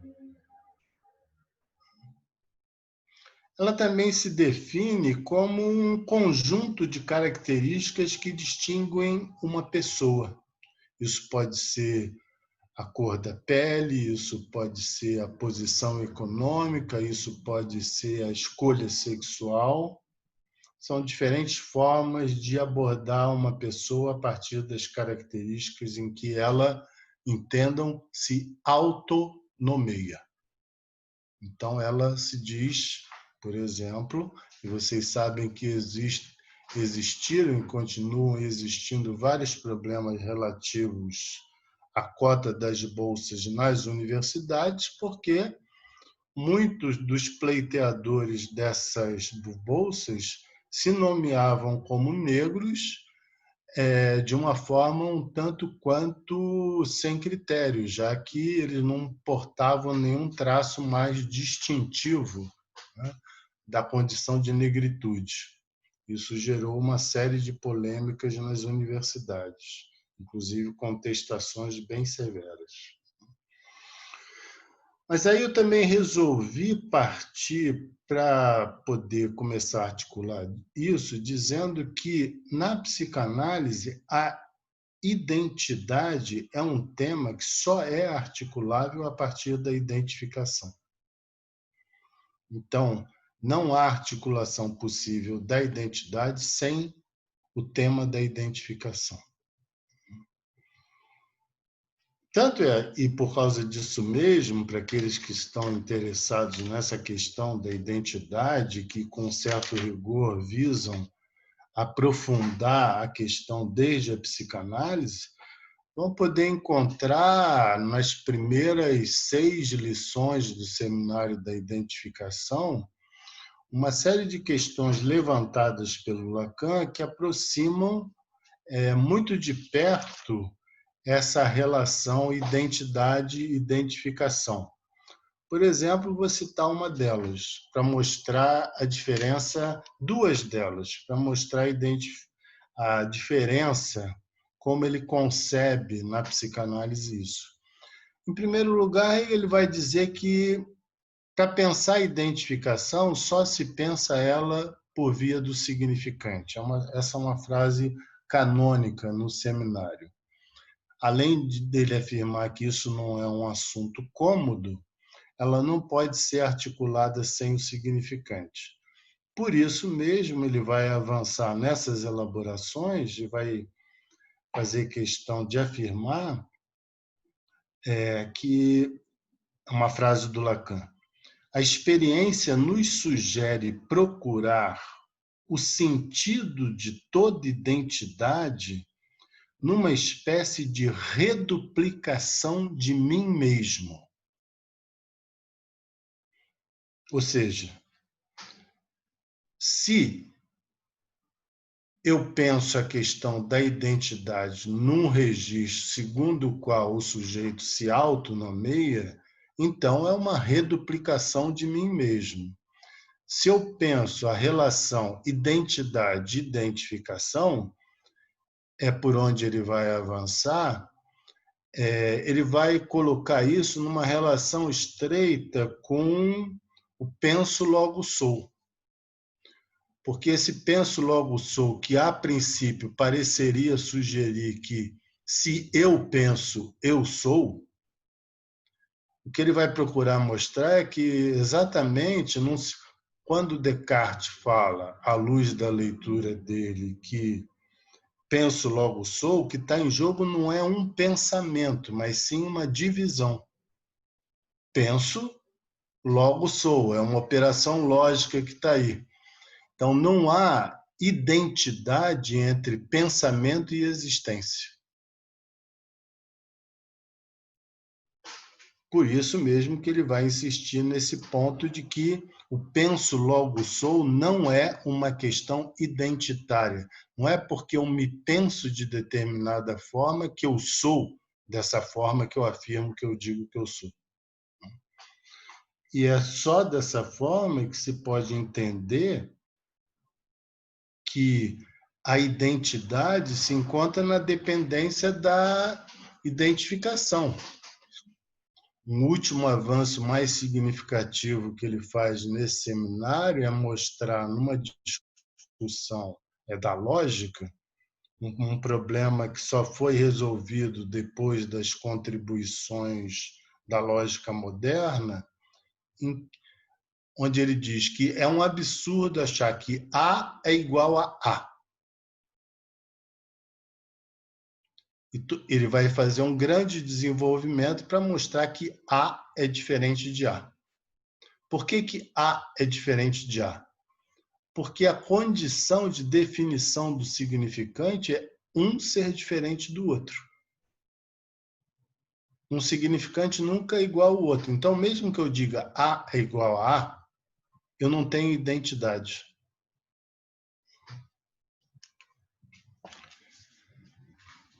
Ela também se define como um conjunto de características que distinguem uma pessoa. Isso pode ser a cor da pele, isso pode ser a posição econômica, isso pode ser a escolha sexual. São diferentes formas de abordar uma pessoa a partir das características em que ela, entendam, se autonomeia. Então, ela se diz, por exemplo, e vocês sabem que existiram e continuam existindo vários problemas relativos à cota das bolsas nas universidades, porque muitos dos pleiteadores dessas bolsas se nomeavam como negros de uma forma um tanto quanto sem critério, já que eles não portavam nenhum traço mais distintivo, né, da condição de negritude. Isso gerou uma série de polêmicas nas universidades, inclusive contestações bem severas. Mas aí eu também resolvi partir para poder começar a articular isso, dizendo que, na psicanálise, a identidade é um tema que só é articulável a partir da identificação. Então, não há articulação possível da identidade sem o tema da identificação. Tanto é, e por causa disso mesmo, para aqueles que estão interessados nessa questão da identidade, que com certo rigor visam aprofundar a questão desde a psicanálise, vão poder encontrar nas primeiras 6 lições do Seminário da Identificação uma série de questões levantadas pelo Lacan que aproximam muito de perto essa relação identidade-identificação. Por exemplo, vou citar uma delas, para mostrar a diferença, duas delas, para mostrar a diferença, como ele concebe na psicanálise isso. Em primeiro lugar, ele vai dizer que, para pensar a identificação, só se pensa ela por via do significante. Essa é uma frase canônica no seminário. Além dele afirmar que isso não é um assunto cômodo, ela não pode ser articulada sem o significante. Por isso mesmo, ele vai avançar nessas elaborações e vai fazer questão de afirmar que, uma frase do Lacan, a experiência nos sugere procurar o sentido de toda identidade numa espécie de reduplicação de mim mesmo. Ou seja, se eu penso a questão da identidade num registro segundo o qual o sujeito se autonomeia, então é uma reduplicação de mim mesmo. Se eu penso a relação identidade-identificação, é por onde ele vai avançar, ele vai colocar isso numa relação estreita com o penso logo sou. Porque esse penso logo sou, que a princípio pareceria sugerir que se eu penso, eu sou, o o que ele vai procurar mostrar é que exatamente quando Descartes fala, à luz da leitura dele, que penso logo sou, o que está em jogo não é um pensamento, mas sim uma divisão. Penso, logo sou, é uma operação lógica que está aí. Então não há identidade entre pensamento e existência. Por isso mesmo que ele vai insistir nesse ponto de que o penso logo sou não é uma questão identitária. Não é porque eu me penso de determinada forma que eu sou dessa forma que eu afirmo que eu digo que eu sou. E é só dessa forma que se pode entender que a identidade se encontra na dependência da identificação. Um último avanço mais significativo que ele faz nesse seminário é mostrar, numa discussão da lógica, um problema que só foi resolvido depois das contribuições da lógica moderna, onde ele diz que é um absurdo achar que A é igual a A. Ele vai fazer um grande desenvolvimento para mostrar que A é diferente de A. Por que A é diferente de A? Porque a condição de definição do significante é um ser diferente do outro. Um significante nunca é igual ao outro. Então, mesmo que eu diga A é igual a A, eu não tenho identidade.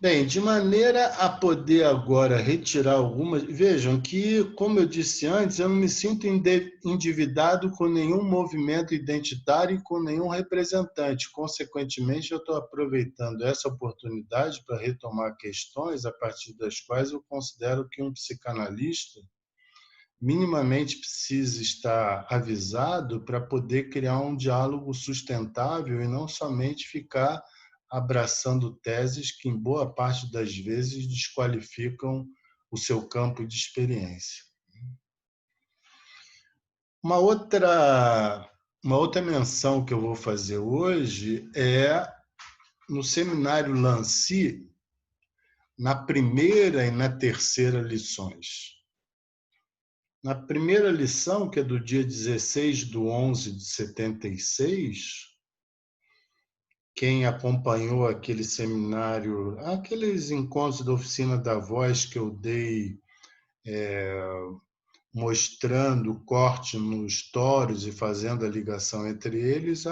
Bem, de maneira a poder agora retirar algumas... Vejam que, como eu disse antes, eu não me sinto endividado com nenhum movimento identitário e com nenhum representante. Consequentemente, eu estou aproveitando essa oportunidade para retomar questões a partir das quais eu considero que um psicanalista minimamente precisa estar avisado para poder criar um diálogo sustentável e não somente ficar abraçando teses que, em boa parte das vezes, desqualificam o seu campo de experiência. Uma outra menção que eu vou fazer hoje é no seminário Lancy, na primeira e na terceira lições. Na primeira lição, que é do dia 16/11/76, quem acompanhou aquele seminário, aqueles encontros da Oficina da Voz que eu dei, mostrando o corte nos toros e fazendo a ligação entre eles,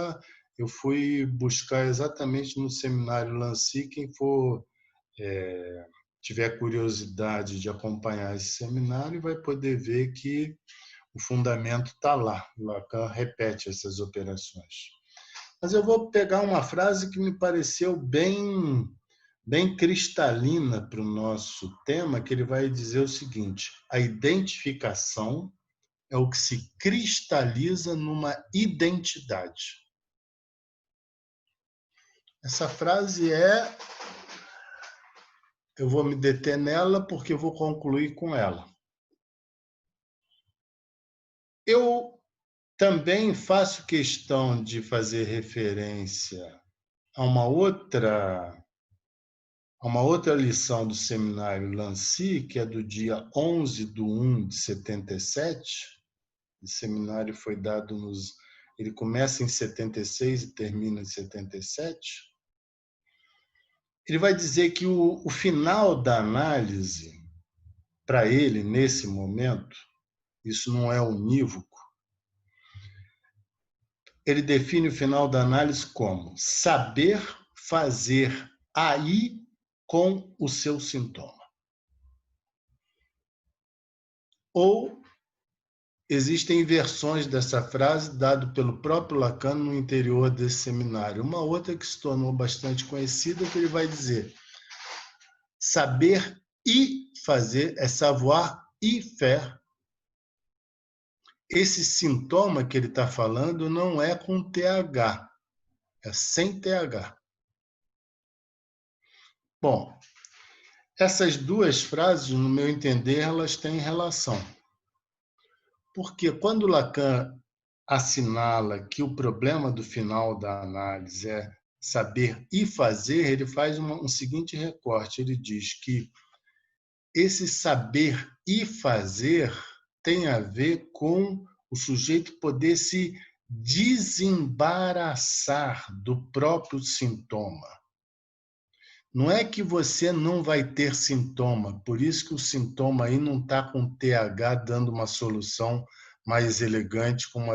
eu fui buscar exatamente no seminário Lancy. Quem for tiver curiosidade de acompanhar esse seminário vai poder ver que o fundamento está lá. Lacan repete essas operações. Mas eu vou pegar uma frase que me pareceu bem cristalina para o nosso tema, que ele vai dizer o seguinte: a identificação é o que se cristaliza numa identidade. Essa frase eu vou me deter nela porque eu vou concluir com ela. Eu também faço questão de fazer referência a uma outra lição do seminário Lancy, que é do dia 11/1/77. O seminário foi dado ele começa em 76 e termina em 77. Ele vai dizer que o final da análise, para ele, nesse momento, isso não é unívoco, ele define o final da análise como saber fazer aí com o seu sintoma. Ou existem versões dessa frase dada pelo próprio Lacan no interior desse seminário. Uma outra que se tornou bastante conhecida, que ele vai dizer: saber e fazer é savoir e faire. Esse sintoma que ele está falando não é com TH, é sem TH. Bom, essas duas frases, no meu entender, elas têm relação. Porque quando Lacan assinala que o problema do final da análise é saber e fazer, ele faz um seguinte recorte. Ele diz que esse saber e fazer tem a ver com o sujeito poder se desembaraçar do próprio sintoma. Não é que você não vai ter sintoma, por isso que o sintoma aí não está com TH dando uma solução mais elegante como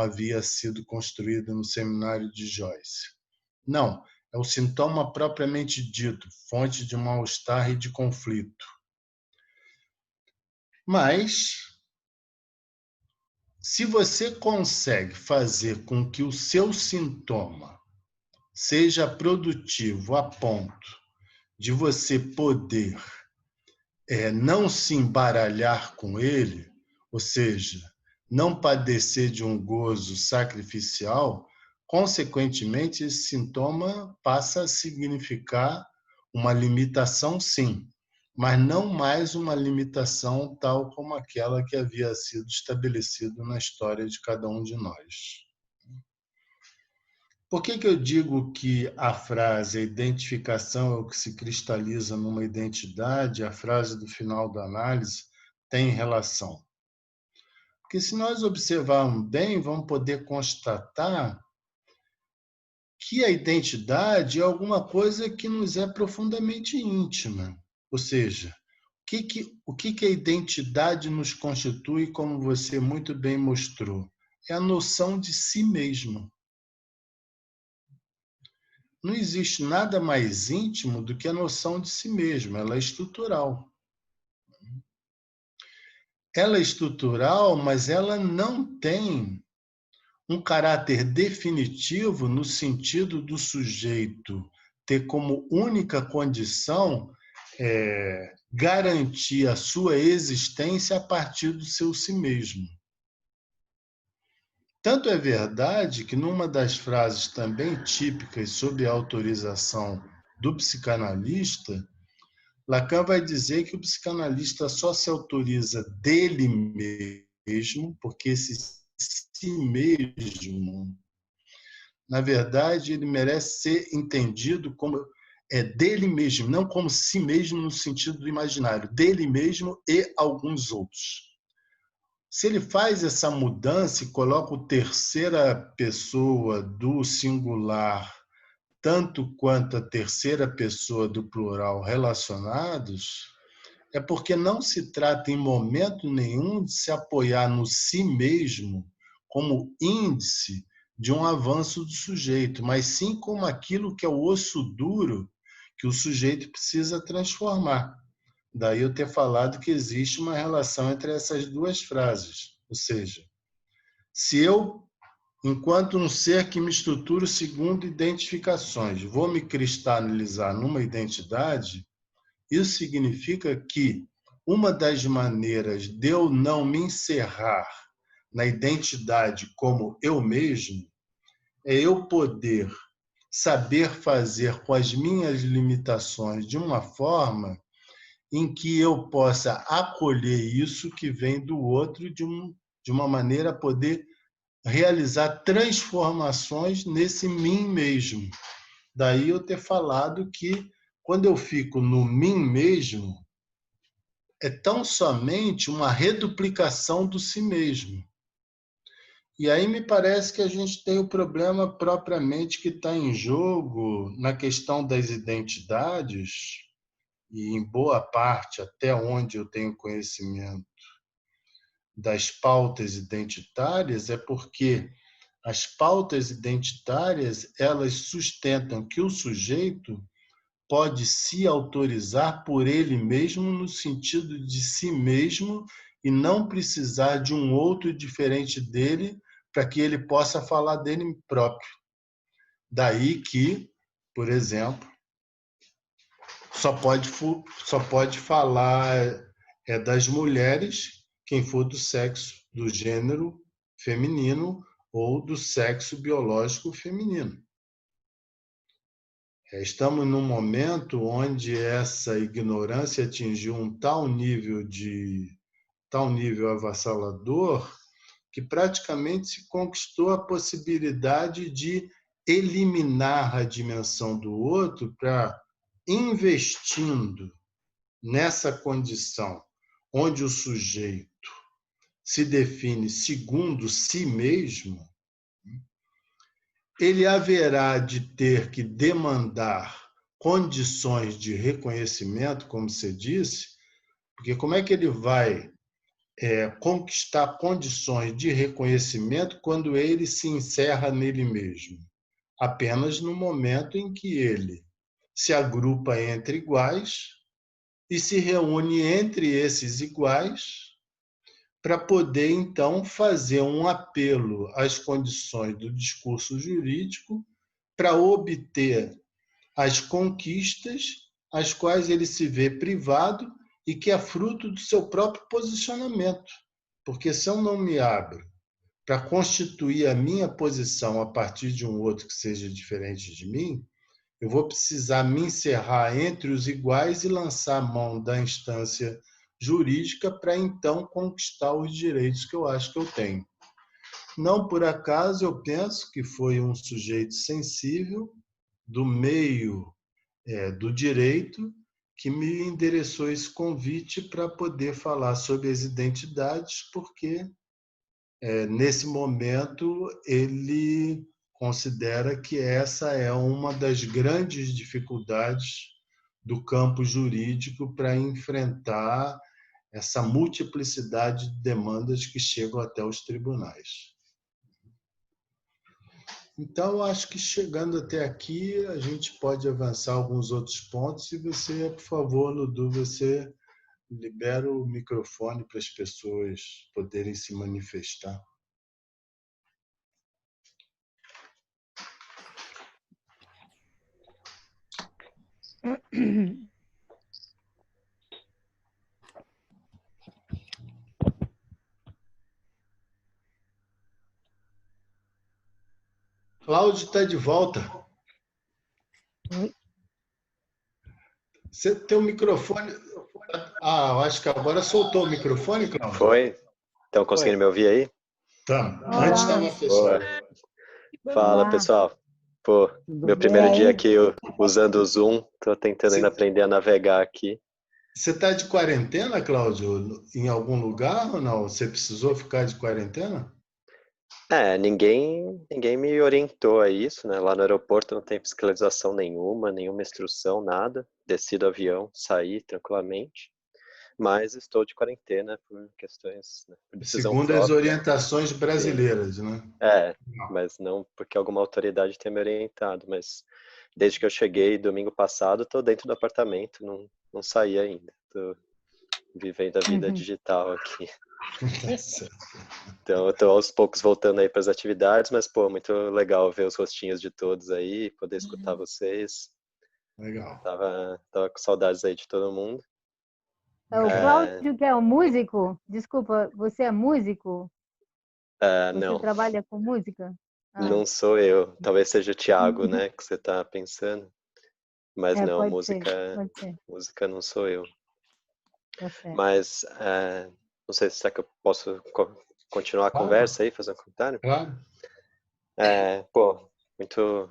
havia sido construída no seminário de Joyce. Não, é o sintoma propriamente dito, fonte de mal-estar e de conflito. Mas, se você consegue fazer com que o seu sintoma seja produtivo a ponto de você poder não se embaralhar com ele, ou seja, não padecer de um gozo sacrificial, consequentemente, esse sintoma passa a significar uma limitação, sim, mas não mais uma limitação tal como aquela que havia sido estabelecida na história de cada um de nós. Por que eu digo que a frase, a identificação é o que se cristaliza numa identidade, a frase do final da análise tem relação? Porque se nós observarmos bem, vamos poder constatar que a identidade é alguma coisa que nos é profundamente íntima. Ou seja, o que a identidade nos constitui, como você muito bem mostrou? É a noção de si mesmo. Não existe nada mais íntimo do que a noção de si mesmo, ela é estrutural. Ela é estrutural, mas ela não tem um caráter definitivo no sentido do sujeito ter como única condição garantir a sua existência a partir do seu si mesmo. Tanto é verdade que numa das frases também típicas sob a autorização do psicanalista, Lacan vai dizer que o psicanalista só se autoriza dele mesmo, porque esse si mesmo, na verdade, ele merece ser entendido como dele mesmo, não como si mesmo no sentido do imaginário, dele mesmo e alguns outros. Se ele faz essa mudança e coloca a terceira pessoa do singular tanto quanto a terceira pessoa do plural relacionados, é porque não se trata em momento nenhum de se apoiar no si mesmo como índice de um avanço do sujeito, mas sim como aquilo que é o osso duro que o sujeito precisa transformar. Daí eu ter falado que existe uma relação entre essas duas frases. Ou seja, se eu, enquanto um ser que me estruturo segundo identificações, vou me cristalizar numa identidade, isso significa que uma das maneiras de eu não me encerrar na identidade como eu mesmo é eu poder saber fazer com as minhas limitações de uma forma em que eu possa acolher isso que vem do outro de uma maneira a poder realizar transformações nesse mim mesmo. Daí eu ter falado que quando eu fico no mim mesmo, é tão somente uma reduplicação do si mesmo. E aí me parece que a gente tem o problema propriamente que está em jogo na questão das identidades, e em boa parte, até onde eu tenho conhecimento das pautas identitárias, é porque as pautas identitárias, elas sustentam que o sujeito pode se autorizar por ele mesmo no sentido de si mesmo e não precisar de um outro diferente dele para que ele possa falar dele próprio. Daí que, por exemplo, só pode falar das mulheres quem for do sexo, do gênero feminino ou do sexo biológico feminino. Estamos num momento onde essa ignorância atingiu um tal nível de tal nível avassalador que praticamente se conquistou a possibilidade de eliminar a dimensão do outro para, investindo nessa condição onde o sujeito se define segundo si mesmo, ele haverá de ter que demandar condições de reconhecimento, como você disse, porque como é que ele vai conquistar condições de reconhecimento quando ele se encerra nele mesmo? Apenas no momento em que ele se agrupa entre iguais e se reúne entre esses iguais para poder, então, fazer um apelo às condições do discurso jurídico para obter as conquistas às quais ele se vê privado e que é fruto do seu próprio posicionamento. Porque se eu não me abro para constituir a minha posição a partir de um outro que seja diferente de mim, eu vou precisar me encerrar entre os iguais e lançar a mão da instância jurídica para então conquistar os direitos que eu acho que eu tenho. Não por acaso eu penso que foi um sujeito sensível do meio do direito que me endereçou esse convite para poder falar sobre as identidades, porque nesse momento ele considera que essa é uma das grandes dificuldades do campo jurídico para enfrentar essa multiplicidade de demandas que chegam até os tribunais. Então, acho que chegando até aqui, a gente pode avançar alguns outros pontos. E você, por favor, Ludu, você libera o microfone para as pessoas poderem se manifestar. Cláudio está de volta. Oi. Você tem o microfone. Eu acho que agora soltou o microfone, Cláudio. Foi? Estão conseguindo me ouvir aí? Tá. Antes estava fechado. Fala, Olá. pessoal. Pô, Tudo meu primeiro bem? dia aqui usando o Zoom. Estou tentando ainda aprender a navegar aqui. Você está de quarentena, Cláudio, em algum lugar ou não? Você precisou ficar de quarentena? Ninguém me orientou a isso, né? Lá no aeroporto não tem fiscalização nenhuma instrução, nada. Desci do avião, saí tranquilamente. Mas estou de quarentena por questões, né, por decisão Segundo as própria. orientações brasileiras, né? Mas não porque alguma autoridade tenha me orientado. Mas desde que eu cheguei domingo passado, estou dentro do apartamento, não saí ainda. Estou vivendo a vida digital aqui. Então eu estou aos poucos voltando aí para as atividades, mas pô, muito legal ver os rostinhos de todos aí, poder escutar vocês. Legal. Tava com saudades aí de todo mundo. O Cláudio, que é um músico? Desculpa, você é músico? Não. Você trabalha com música? Não sou eu. Talvez seja o Thiago, né, que você está pensando. Mas não, pode música não sou eu. Tá certo. Mas não sei se que eu posso continuar a conversa aí, fazer um comentário. Claro. Pô,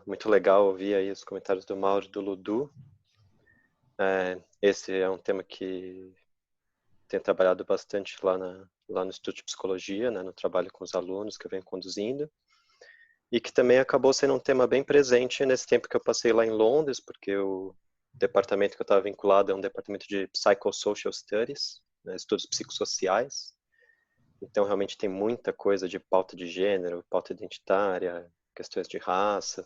muito legal ouvir aí os comentários do Mauro e do Ludu. Esse é um tema que tenho trabalhado bastante lá no Instituto de Psicologia, né, no trabalho com os alunos que eu venho conduzindo. E que também acabou sendo um tema bem presente nesse tempo que eu passei lá em Londres, porque o departamento que eu estava vinculado é um departamento de Psychosocial Studies, né, estudos psicossociais. Então, realmente tem muita coisa de pauta de gênero, pauta identitária, questões de raça.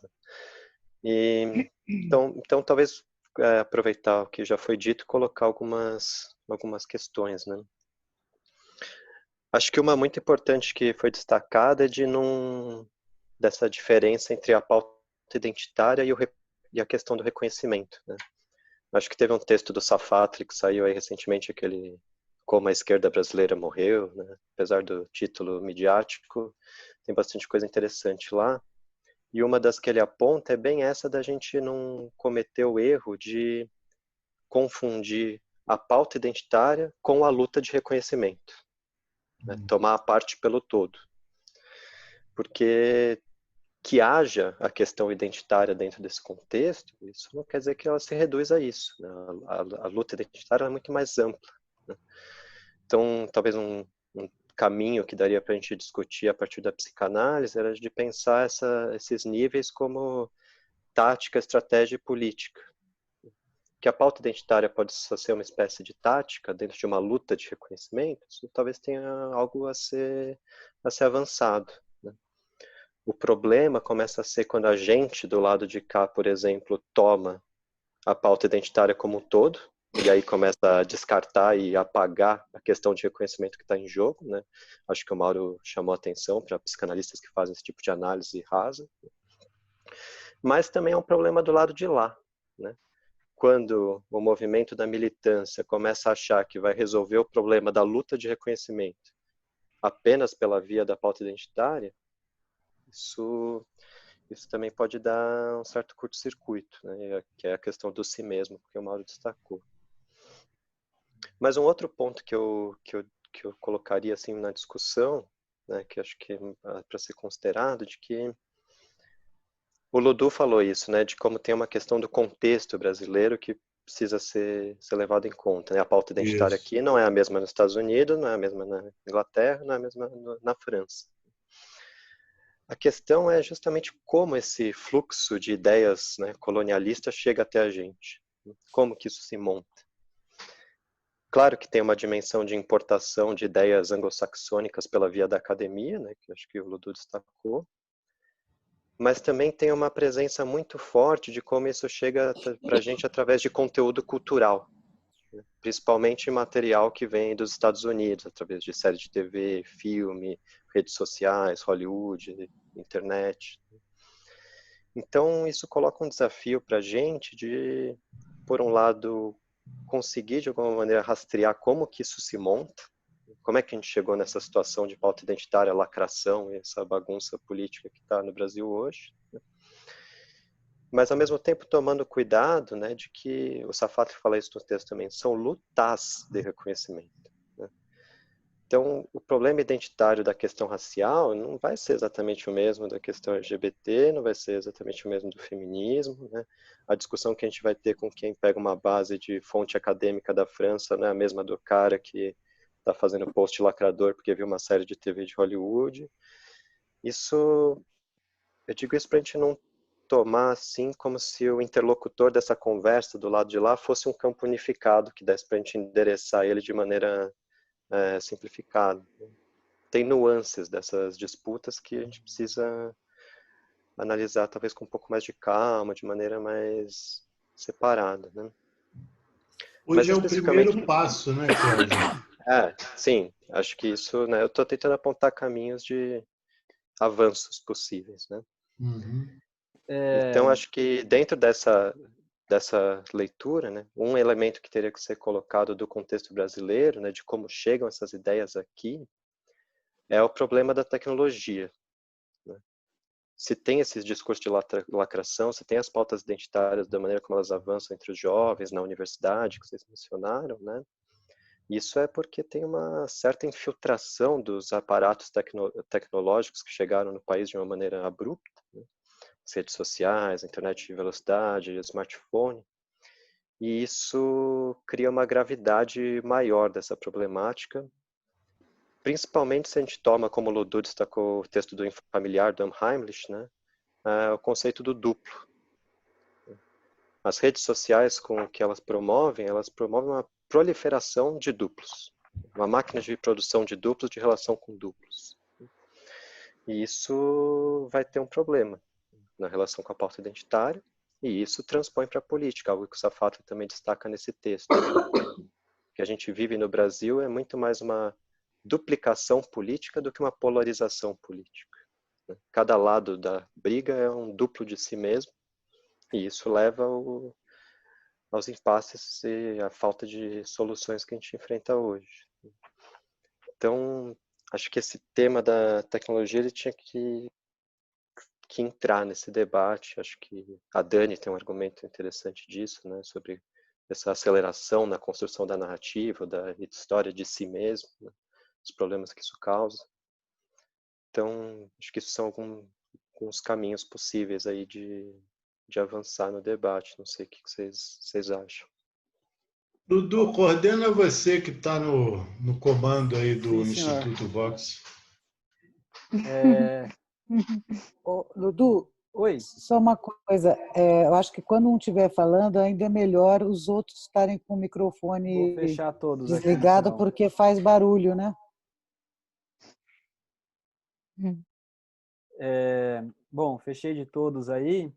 Então talvez aproveitar o que já foi dito e colocar algumas questões, né? Acho que uma muito importante que foi destacada é dessa diferença entre a pauta identitária e a questão do reconhecimento, né? Acho que teve um texto do Safatli que saiu aí recentemente, aquele Como a Esquerda Brasileira Morreu, né? Apesar do título midiático, tem bastante coisa interessante lá. E uma das que ele aponta é bem essa da gente não cometer o erro de confundir a pauta identitária com a luta de reconhecimento, né? Tomar a parte pelo todo. Porque que haja a questão identitária dentro desse contexto, isso não quer dizer que ela se reduz a isso, né? A luta identitária é muito mais ampla, né? Então, talvez um caminho que daria para a gente discutir a partir da psicanálise era de pensar esses níveis como tática, estratégia e política. Que a pauta identitária pode ser uma espécie de tática dentro de uma luta de reconhecimento, isso talvez tenha algo a ser avançado, né? O problema começa a ser quando a gente, do lado de cá, por exemplo, toma a pauta identitária como um todo, e aí começa a descartar e apagar a questão de reconhecimento que está em jogo, né? Acho que o Mauro chamou a atenção para psicanalistas que fazem esse tipo de análise rasa. Mas também é um problema do lado de lá, né? Quando o movimento da militância começa a achar que vai resolver o problema da luta de reconhecimento apenas pela via da pauta identitária, isso também pode dar um certo curto-circuito, né? Que é a questão do si mesmo, que o Mauro destacou. Mas um outro ponto que eu colocaria assim na discussão, né, que acho que é para ser considerado, de que o Ludu falou isso, né, de como tem uma questão do contexto brasileiro que precisa ser levado em conta, né? A pauta identitária aqui não é a mesma nos Estados Unidos, não é a mesma na Inglaterra, não é a mesma na França. A questão é justamente como esse fluxo de ideias, né, colonialistas chega até a gente. Como que isso se monta. Claro que tem uma dimensão de importação de ideias anglo-saxônicas pela via da academia, né, que acho que o Ludu destacou, mas também tem uma presença muito forte de como isso chega para a gente através de conteúdo cultural, né, principalmente material que vem dos Estados Unidos, através de séries de TV, filme, redes sociais, Hollywood, internet. Então, isso coloca um desafio para a gente de, por um lado, conseguir de alguma maneira rastrear como que isso se monta, como é que a gente chegou nessa situação de pauta identitária, lacração e essa bagunça política que está no Brasil hoje, né? Mas ao mesmo tempo tomando cuidado, né, de que o Safatli fala isso no texto também, são lutas de reconhecimento, né? Então, o problema identitário da questão racial não vai ser exatamente o mesmo da questão LGBT, não vai ser exatamente o mesmo do feminismo, né? A discussão que a gente vai ter com quem pega uma base de fonte acadêmica da França não é a mesma do cara que está fazendo post lacrador porque viu uma série de TV de Hollywood. Eu digo isso para a gente não tomar assim como se o interlocutor dessa conversa do lado de lá fosse um campo unificado que desse para a gente endereçar ele de maneira simplificada. Tem nuances dessas disputas que a gente precisa analisar talvez com um pouco mais de calma, de maneira mais separada, né? Hoje é o primeiro passo, né, Cláudio? Sim, acho que isso, né, eu estou tentando apontar caminhos de avanços possíveis, né? Uhum. Então, acho que dentro dessa leitura, né, um elemento que teria que ser colocado do contexto brasileiro, né, de como chegam essas ideias aqui, é o problema da tecnologia, né? Se tem esses discursos de lacração, se tem as pautas identitárias da maneira como elas avançam entre os jovens na universidade, que vocês mencionaram, né? Isso é porque tem uma certa infiltração dos aparatos tecnológicos que chegaram no país de uma maneira abrupta, né? As redes sociais, a internet de velocidade, o smartphone. E isso cria uma gravidade maior dessa problemática, principalmente se a gente toma, como o Ludu destacou o texto do Infamiliar, do Heimlich, né, o conceito do duplo. As redes sociais, com o que elas promovem uma proliferação de duplos, uma máquina de produção de duplos de relação com duplos. E isso vai ter um problema na relação com a pauta identitária, e isso transpõe para a política, algo que o Safatli também destaca nesse texto. O que a gente vive no Brasil é muito mais uma duplicação política do que uma polarização política. Cada lado da briga é um duplo de si mesmo, e isso leva aos impasses e à falta de soluções que a gente enfrenta hoje. Então, acho que esse tema da tecnologia ele tinha que entrar nesse debate. Acho que a Dani tem um argumento interessante disso, né, sobre essa aceleração na construção da narrativa, da história de si mesmo, né, os problemas que isso causa. Então, acho que isso são alguns caminhos possíveis aí de avançar no debate. Não sei o que vocês acham. Dudu, coordena você que está no comando aí do Sim, senhor. Instituto Vox. Ô, Dudu, Oi. só uma coisa, eu acho que quando um estiver falando, ainda é melhor os outros estarem com o Vou microfone fechar todos aqui, desligado, então. porque faz barulho, né? Bom, fechei de todos aí.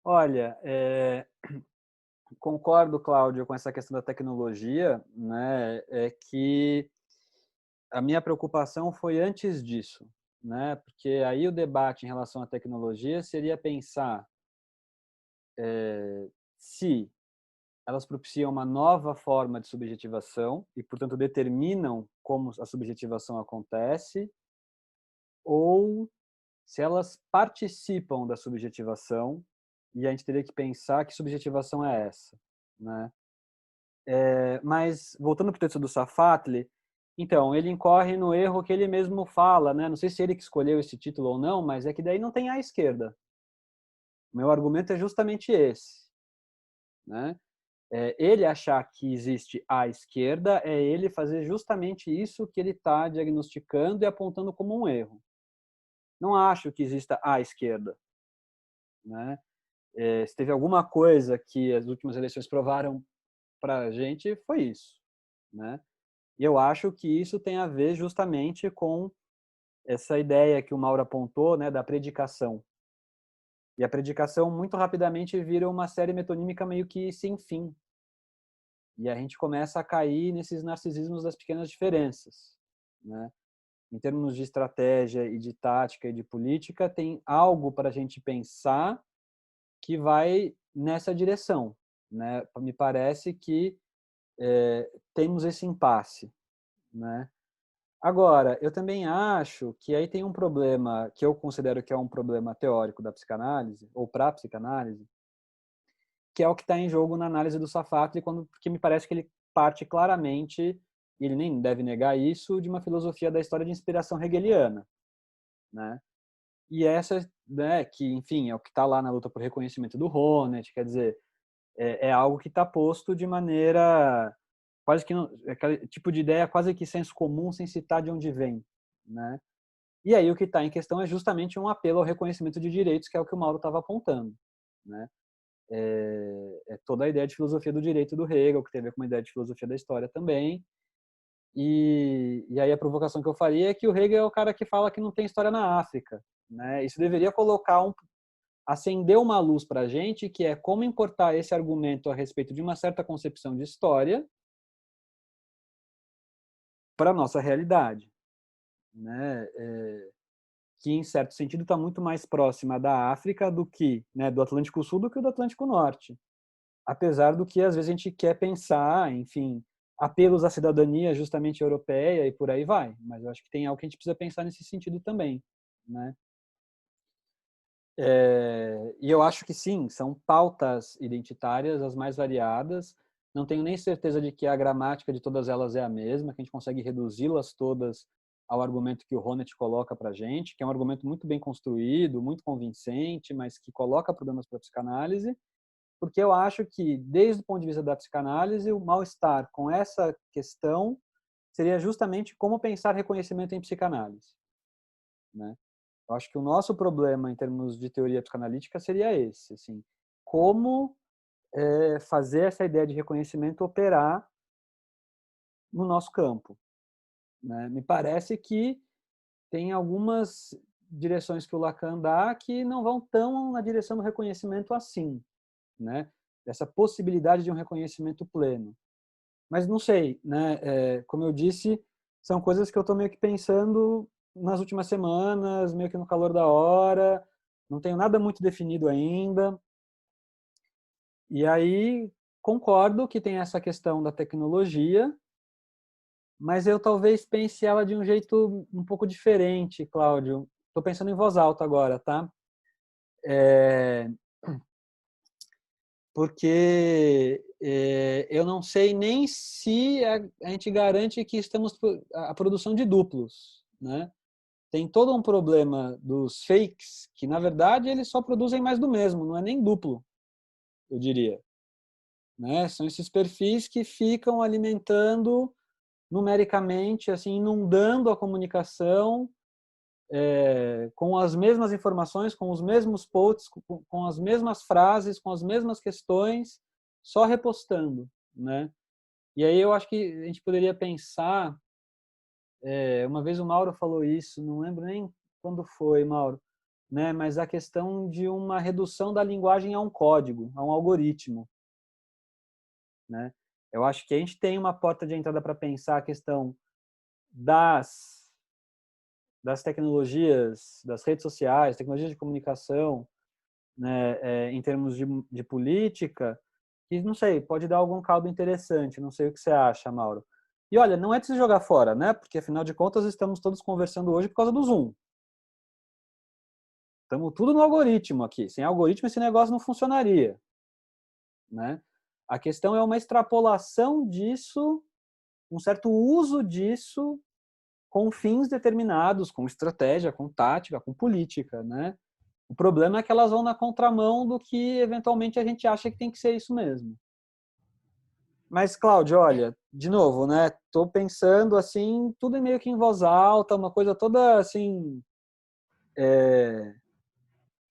Olha, concordo, Cláudio, com essa questão da tecnologia, né? É que a minha preocupação foi antes disso, né? Porque aí o debate em relação à tecnologia seria pensar se elas propiciam uma nova forma de subjetivação e, portanto, determinam como a subjetivação acontece, ou se elas participam da subjetivação, e a gente teria que pensar que subjetivação é essa, né? Mas, voltando para o texto do Safatli, então, ele incorre no erro que ele mesmo fala, né? Não sei se ele que escolheu esse título ou não, mas é que daí não tem a esquerda. O meu argumento é justamente esse, né? Ele achar que existe a esquerda é ele fazer justamente isso que ele está diagnosticando e apontando como um erro. Não acho que exista a esquerda, né? Se teve alguma coisa que as últimas eleições provaram para a gente, foi isso, né? E eu acho que isso tem a ver justamente com essa ideia que o Mauro apontou, né, da predicação. E a predicação muito rapidamente vira uma série metonímica meio que sem fim. E a gente começa a cair nesses narcisismos das pequenas diferenças, né? Em termos de estratégia e de tática e de política, tem algo para a gente pensar que vai nessa direção, né? Me parece que temos esse impasse, né? Agora, eu também acho que aí tem um problema que eu considero que é um problema teórico da psicanálise, ou para a psicanálise, que é o que está em jogo na análise do Safatli, porque me parece que ele parte claramente, e ele nem deve negar isso, de uma filosofia da história de inspiração hegeliana, né? E essa, né, que, enfim, é o que está lá na luta por reconhecimento do Honneth, quer dizer, é algo que está posto de maneira quase que aquele tipo de ideia quase que senso comum, sem citar de onde vem, né? E aí o que está em questão é justamente um apelo ao reconhecimento de direitos, que é o que o Mauro estava apontando, né? Toda a ideia de filosofia do direito do Hegel, que tem a ver com uma ideia de filosofia da história também. E aí a provocação que eu faria é que o Hegel é o cara que fala que não tem história na África, né? Isso deveria acender uma luz para a gente, que é como importar esse argumento a respeito de uma certa concepção de história para a nossa realidade, né? Que, em certo sentido, está muito mais próxima da África do que, né, do Atlântico Sul do que do Atlântico Norte. Apesar do que, às vezes, a gente quer pensar, enfim, apelos à cidadania justamente europeia e por aí vai. Mas eu acho que tem algo que a gente precisa pensar nesse sentido também, né? E eu acho que sim, são pautas identitárias as mais variadas. Não tenho nem certeza de que a gramática de todas elas é a mesma, que a gente consegue reduzi-las todas ao argumento que o Honneth coloca para a gente, que é um argumento muito bem construído, muito convincente, mas que coloca problemas para a psicanálise, porque eu acho que, desde o ponto de vista da psicanálise, o mal-estar com essa questão seria justamente como pensar reconhecimento em psicanálise, né? Eu acho que o nosso problema em termos de teoria psicanalítica seria esse, assim, como fazer essa ideia de reconhecimento operar no nosso campo, né? Me parece que tem algumas direções que o Lacan dá que não vão tão na direção do reconhecimento assim, né? Dessa possibilidade de um reconhecimento pleno. Mas não sei, né? Como eu disse, são coisas que eu estou meio que pensando nas últimas semanas, meio que no calor da hora, não tenho nada muito definido ainda. E aí concordo que tem essa questão da tecnologia, mas eu talvez pense ela de um jeito um pouco diferente, Cláudio. Estou pensando em voz alta agora, tá? Porque eu não sei nem se a gente garante que estamos a produção de duplos, né? Tem todo um problema dos fakes, que na verdade eles só produzem mais do mesmo, não é nem duplo, eu diria, né? São esses perfis que ficam alimentando numericamente, assim, inundando a comunicação com as mesmas informações, com os mesmos posts, com as mesmas frases, com as mesmas questões, só repostando, né? E aí eu acho que a gente poderia pensar, uma vez o Mauro falou isso, não lembro nem quando foi, Mauro, né? Mas a questão de uma redução da linguagem a um código, a um algoritmo, né? Eu acho que a gente tem uma porta de entrada para pensar a questão das tecnologias, das redes sociais, tecnologias de comunicação, né, em termos de política, que, não sei, pode dar algum caldo interessante, não sei o que você acha, Mauro. E olha, não é de se jogar fora, né? Porque, afinal de contas, estamos todos conversando hoje por causa do Zoom. Estamos tudo no algoritmo aqui. Sem algoritmo, esse negócio não funcionaria, né? A questão é uma extrapolação disso, um certo uso disso com fins determinados, com estratégia, com tática, com política, né? O problema é que elas vão na contramão do que eventualmente a gente acha que tem que ser isso mesmo. Mas, Cláudio, olha, de novo, né? Tô pensando assim, tudo meio que em voz alta, uma coisa toda assim,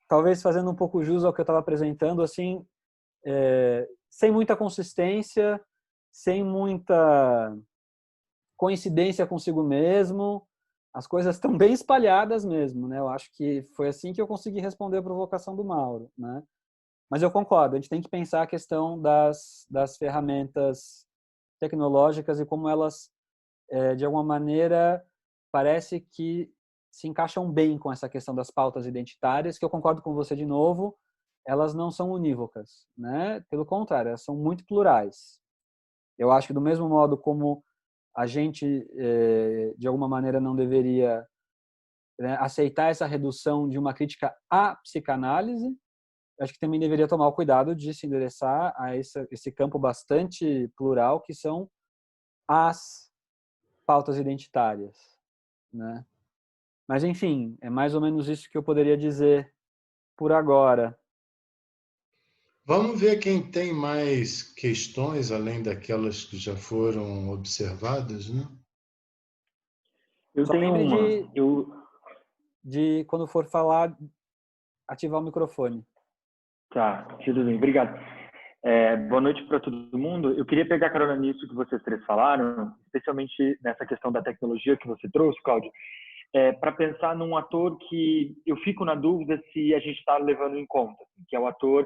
talvez fazendo um pouco jus ao que eu estava apresentando, assim, sem muita consistência, sem muita coincidência consigo mesmo. As coisas estão bem espalhadas mesmo, né? Eu acho que foi assim que eu consegui responder a provocação do Mauro, né? Mas eu concordo, a gente tem que pensar a questão das ferramentas tecnológicas e como elas, de alguma maneira, parece que se encaixam bem com essa questão das pautas identitárias, que eu concordo com você de novo, elas não são unívocas, né? Pelo contrário, elas são muito plurais. Eu acho que do mesmo modo como a gente, de alguma maneira, não deveria, né, aceitar essa redução de uma crítica à psicanálise, acho que também deveria tomar o cuidado de se endereçar a esse campo bastante plural que são as pautas identitárias, né? Mas, enfim, é mais ou menos isso que eu poderia dizer por agora. Vamos ver quem tem mais questões, além daquelas que já foram observadas, né? Eu Só tenho lembre uma. de, quando for falar, ativar o microfone. Tá, tudo bem, obrigado. Boa noite para todo mundo. Eu queria pegar carona nisso que vocês três falaram, especialmente nessa questão da tecnologia que você trouxe, Cláudio, para pensar num ator que eu fico na dúvida se a gente está levando em conta, que é o ator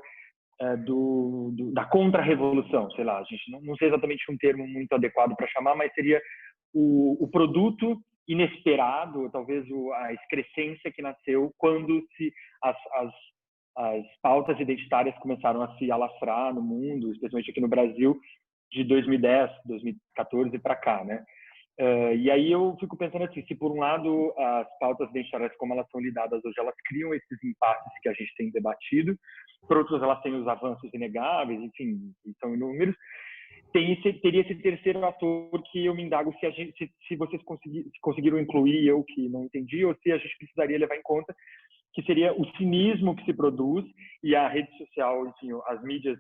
da contra-revolução, sei lá, a gente não sei exatamente um termo muito adequado para chamar, mas seria o produto inesperado, talvez a excrescência que nasceu quando as pautas identitárias começaram a se alastrar no mundo, especialmente aqui no Brasil, de 2010, 2014 para cá, né? E aí eu fico pensando assim, se por um lado as pautas identitárias como elas são lidadas hoje, elas criam esses impasses que a gente tem debatido, por outros elas têm os avanços inegáveis, enfim, são inúmeros, teria esse terceiro ator que eu me indago se vocês conseguiram incluir, eu que não entendi, ou se a gente precisaria levar em conta, que seria o cinismo que se produz e a rede social, enfim, as mídias,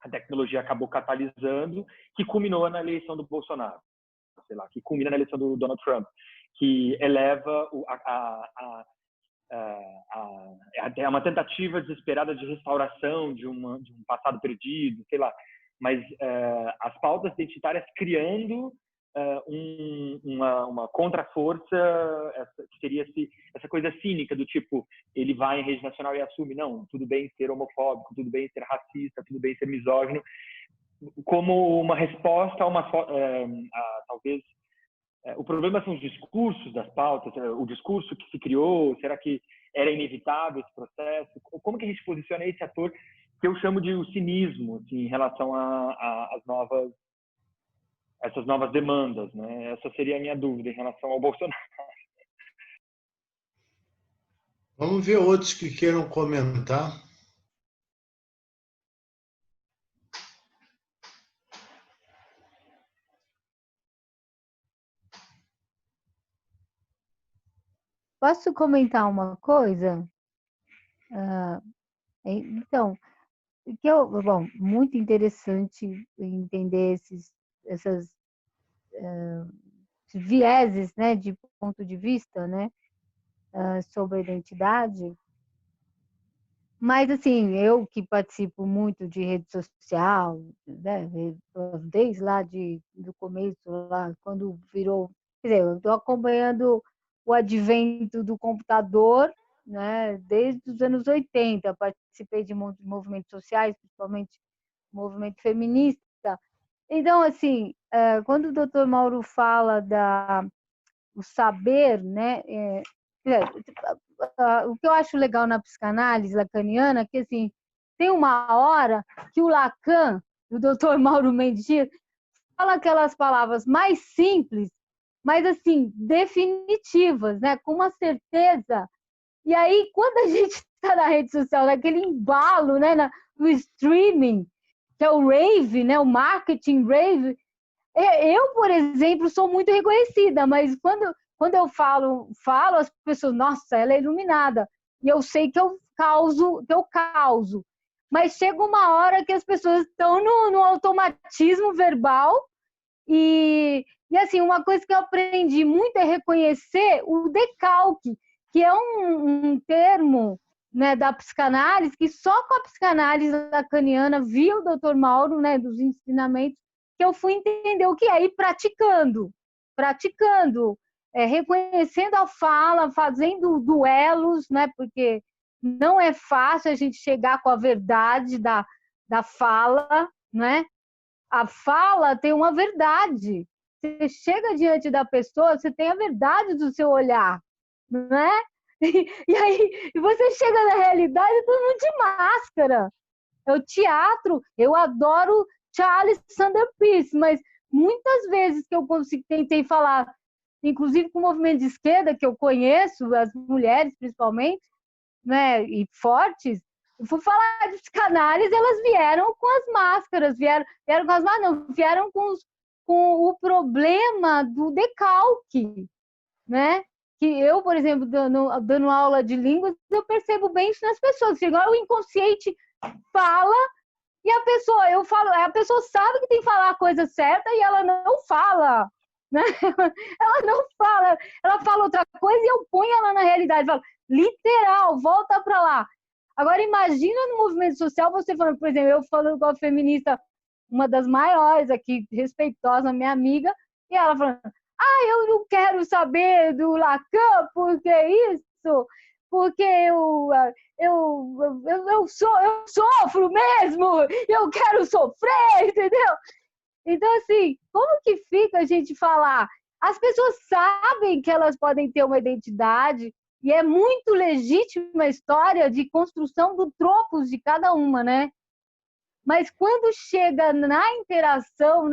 a tecnologia acabou catalisando, que culminou na eleição do Bolsonaro, sei lá, que culmina na eleição do Donald Trump, que eleva até uma tentativa desesperada de restauração de um passado perdido, sei lá, mas as pautas identitárias criando uma contraforça, que seria essa coisa cínica do tipo, ele vai em rede nacional e assume, não, tudo bem ser homofóbico, tudo bem ser racista, tudo bem ser misógino, como uma resposta a talvez o problema são os discursos das pautas, o discurso que se criou, será que era inevitável esse processo? Como que a gente posiciona esse ator que eu chamo de o cinismo, assim, em relação essas novas demandas, né? Essa seria a minha dúvida em relação ao Bolsonaro. Vamos ver outros que queiram comentar. Posso comentar uma coisa? Então, bom, muito interessante entender essas vieses, né, de ponto de vista, né, sobre a identidade. Mas, assim, eu que participo muito de rede social, né, desde lá do começo, lá, quando virou... Quer dizer, eu estou acompanhando o advento do computador, né, desde os anos 80. Participei de movimentos sociais, principalmente movimento feminista. Então, assim, quando o Dr. Mauro fala o saber, né, o que eu acho legal na psicanálise lacaniana é que, assim, tem uma hora que o Lacan, o Dr. Mauro Mendes Dias, fala aquelas palavras mais simples, mas, assim, definitivas, né, com uma certeza. E aí, quando a gente está na rede social, naquele embalo, né, no streaming, que é o rave, né, o marketing rave, eu, por exemplo, sou muito reconhecida, mas quando eu falo, as pessoas, nossa, ela é iluminada. E eu sei que eu causo. Mas chega uma hora que as pessoas estão no automatismo verbal e assim, uma coisa que eu aprendi muito é reconhecer o decalque, que é um termo, né, da psicanálise, que só com a psicanálise lacaniana, via o Dr. Mauro, né, dos ensinamentos, que eu fui entender o que é, e praticando, reconhecendo a fala, fazendo duelos, né, porque não é fácil a gente chegar com a verdade da fala, né? A fala tem uma verdade. Você chega diante da pessoa, você tem a verdade do seu olhar, né? E aí você chega na realidade todo mundo de máscara. É o teatro. Eu adoro Charles Sanders Peirce, mas muitas vezes que eu tentei falar, inclusive com o movimento de esquerda que eu conheço, as mulheres principalmente, né, e fortes, eu fui falar de psicanálise, elas vieram com as máscaras, vieram com as máscaras, não, vieram com o problema do decalque, né? Que eu, por exemplo, dando aula de línguas, eu percebo bem isso nas pessoas. Igual o inconsciente fala e a pessoa sabe que tem que falar a coisa certa e ela não fala, né? Ela não fala, ela fala outra coisa e eu ponho ela na realidade, falo, literal, volta para lá. Agora imagina no movimento social você falando, por exemplo, eu falando com a feminista, uma das maiores aqui, respeitosa, minha amiga, e ela falando, eu não quero saber do Lacan, porque isso, porque eu sofro mesmo, eu quero sofrer, entendeu? Então, assim, como que fica a gente falar? As pessoas sabem que elas podem ter uma identidade e é muito legítima a história de construção do tropos de cada uma, né? Mas quando chega na interação,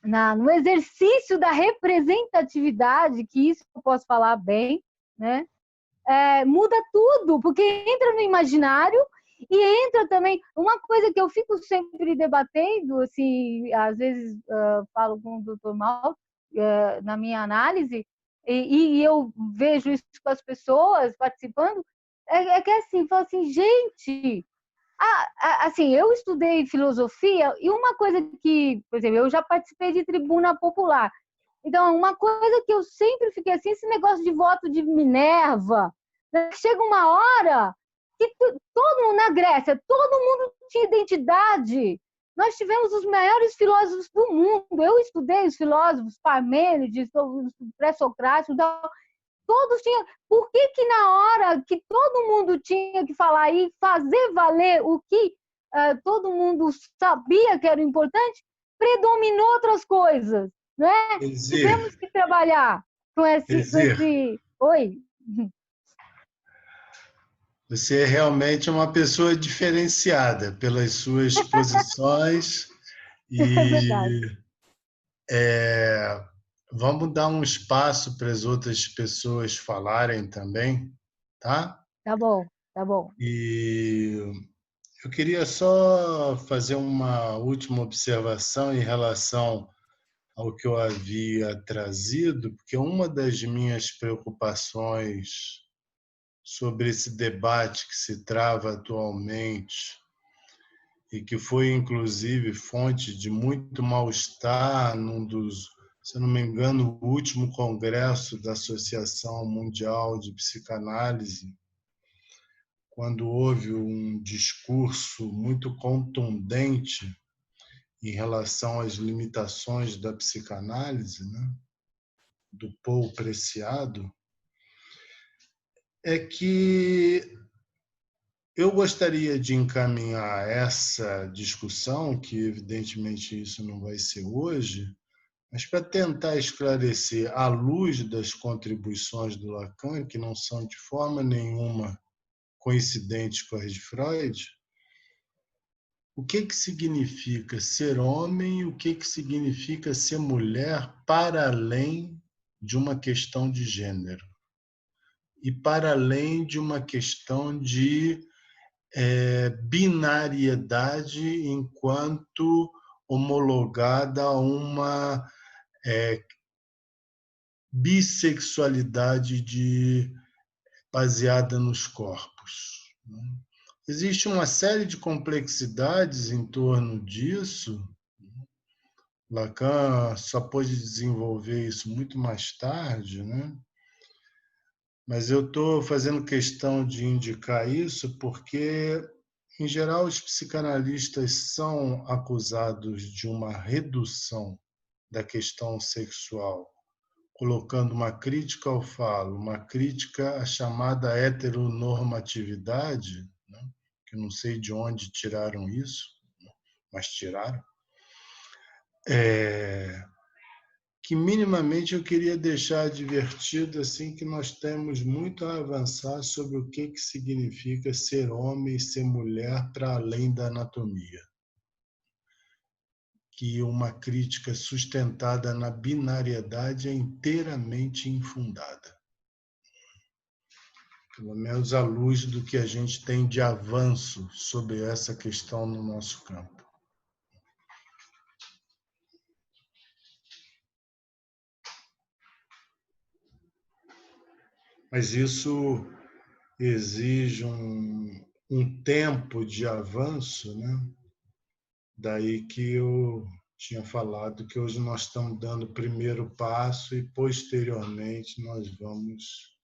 no exercício da representatividade, que isso eu posso falar bem, né? Muda tudo, porque entra no imaginário e entra também uma coisa que eu fico sempre debatendo, assim, às vezes falo com o Dr. Mauro na minha análise, e eu vejo isso com as pessoas participando, é que assim, falo assim, gente, assim, eu estudei filosofia e uma coisa que, por exemplo, eu já participei de tribuna popular. Então, uma coisa que eu sempre fiquei assim, esse negócio de voto de Minerva, né? Chega uma hora que todo mundo, na Grécia, todo mundo tinha identidade. Nós tivemos os maiores filósofos do mundo. Eu estudei os filósofos Parmênides, os pré-socráticos, todos tinham. Por que na hora que todo mundo tinha que falar e fazer valer o que todo mundo sabia que era importante, predominou outras coisas, né? Tivemos que trabalhar com esse... Oi? Você é realmente uma pessoa diferenciada pelas suas posições e É verdade. Vamos dar um espaço para as outras pessoas falarem também, tá? Tá bom, tá bom. E eu queria só fazer uma última observação em relação ao que eu havia trazido, porque uma das minhas preocupações sobre esse debate que se trava atualmente e que foi, inclusive, fonte de muito mal-estar num dos, se não me engano, o último congresso da Associação Mundial de Psicanálise, quando houve um discurso muito contundente em relação às limitações da psicanálise, né, do Paul Preciado, é que eu gostaria de encaminhar essa discussão, que evidentemente isso não vai ser hoje, mas para tentar esclarecer, à luz das contribuições do Lacan, que não são de forma nenhuma coincidentes com as de Freud, o que significa ser homem e o que significa ser mulher para além de uma questão de gênero e para além de uma questão de binariedade enquanto homologada a uma bissexualidade baseada nos corpos. Existe uma série de complexidades em torno disso. Lacan só pôde desenvolver isso muito mais tarde, né? Mas eu estou fazendo questão de indicar isso porque, em geral, os psicanalistas são acusados de uma redução da questão sexual, colocando uma crítica ao falo, uma crítica à chamada heteronormatividade, né? Que não sei de onde tiraram isso, mas tiraram, que minimamente eu queria deixar advertido assim, que nós temos muito a avançar sobre o que significa ser homem e ser mulher para além da anatomia. Que uma crítica sustentada na binariedade é inteiramente infundada. Pelo menos à luz do que a gente tem de avanço sobre essa questão no nosso campo. Mas isso exige um tempo de avanço, né? Daí que eu tinha falado que hoje nós estamos dando o primeiro passo e, posteriormente, nós vamos,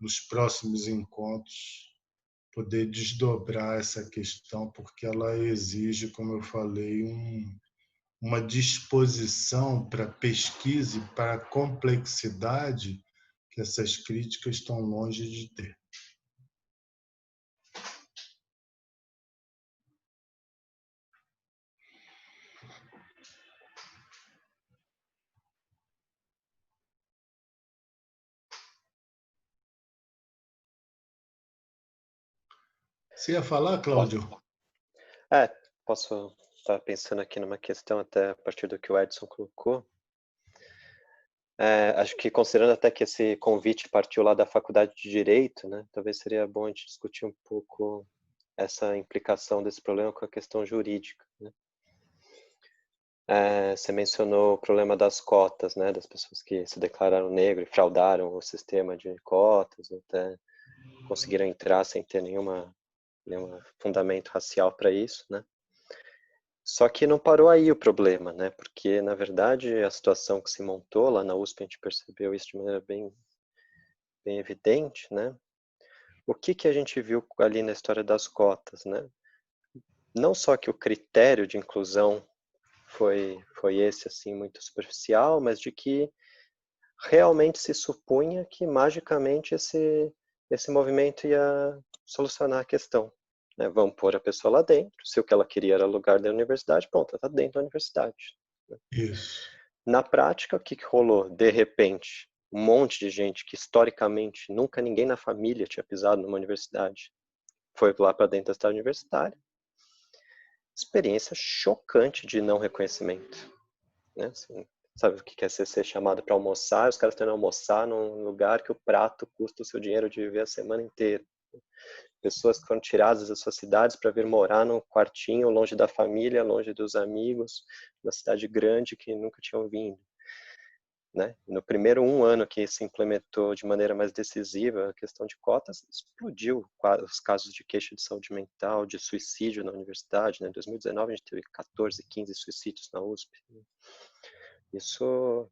nos próximos encontros, poder desdobrar essa questão, porque ela exige, como eu falei, uma disposição para pesquisa e para a complexidade que essas críticas estão longe de ter. Você ia falar, Cláudio? Posso estar pensando aqui numa questão até a partir do que o Edson colocou. Acho que considerando até que esse convite partiu lá da Faculdade de Direito, né, talvez seria bom a gente discutir um pouco essa implicação desse problema com a questão jurídica, né? Você mencionou o problema das cotas, né, das pessoas que se declararam negro e fraudaram o sistema de cotas, até conseguiram entrar sem ter nenhum fundamento racial para isso, né? Só que não parou aí o problema, né? Porque, na verdade, a situação que se montou lá na USP, a gente percebeu isso de maneira bem evidente, né? O que a gente viu ali na história das cotas, né? Não só que o critério de inclusão foi esse, assim, muito superficial, mas de que realmente se supunha que, magicamente, esse movimento ia solucionar a questão. Né? Vamos pôr a pessoa lá dentro. Se o que ela queria era lugar da universidade, pronto, ela está dentro da universidade. Né? Isso. Na prática, o que rolou? De repente, um monte de gente que historicamente nunca ninguém na família tinha pisado numa universidade foi lá para dentro da cidade universitária. Experiência chocante de não reconhecimento. Né? Assim, sabe o que é ser chamado para almoçar? Os caras estão indo almoçar num lugar que o prato custa o seu dinheiro de viver a semana inteira. Pessoas que foram tiradas das suas cidades para vir morar num quartinho longe da família, longe dos amigos, numa cidade grande que nunca tinham vindo. né? No primeiro ano que se implementou de maneira mais decisiva a questão de cotas, explodiu os casos de queixa de saúde mental, de suicídio na universidade, né? Em 2019 a gente teve 14, 15 suicídios na USP. Isso,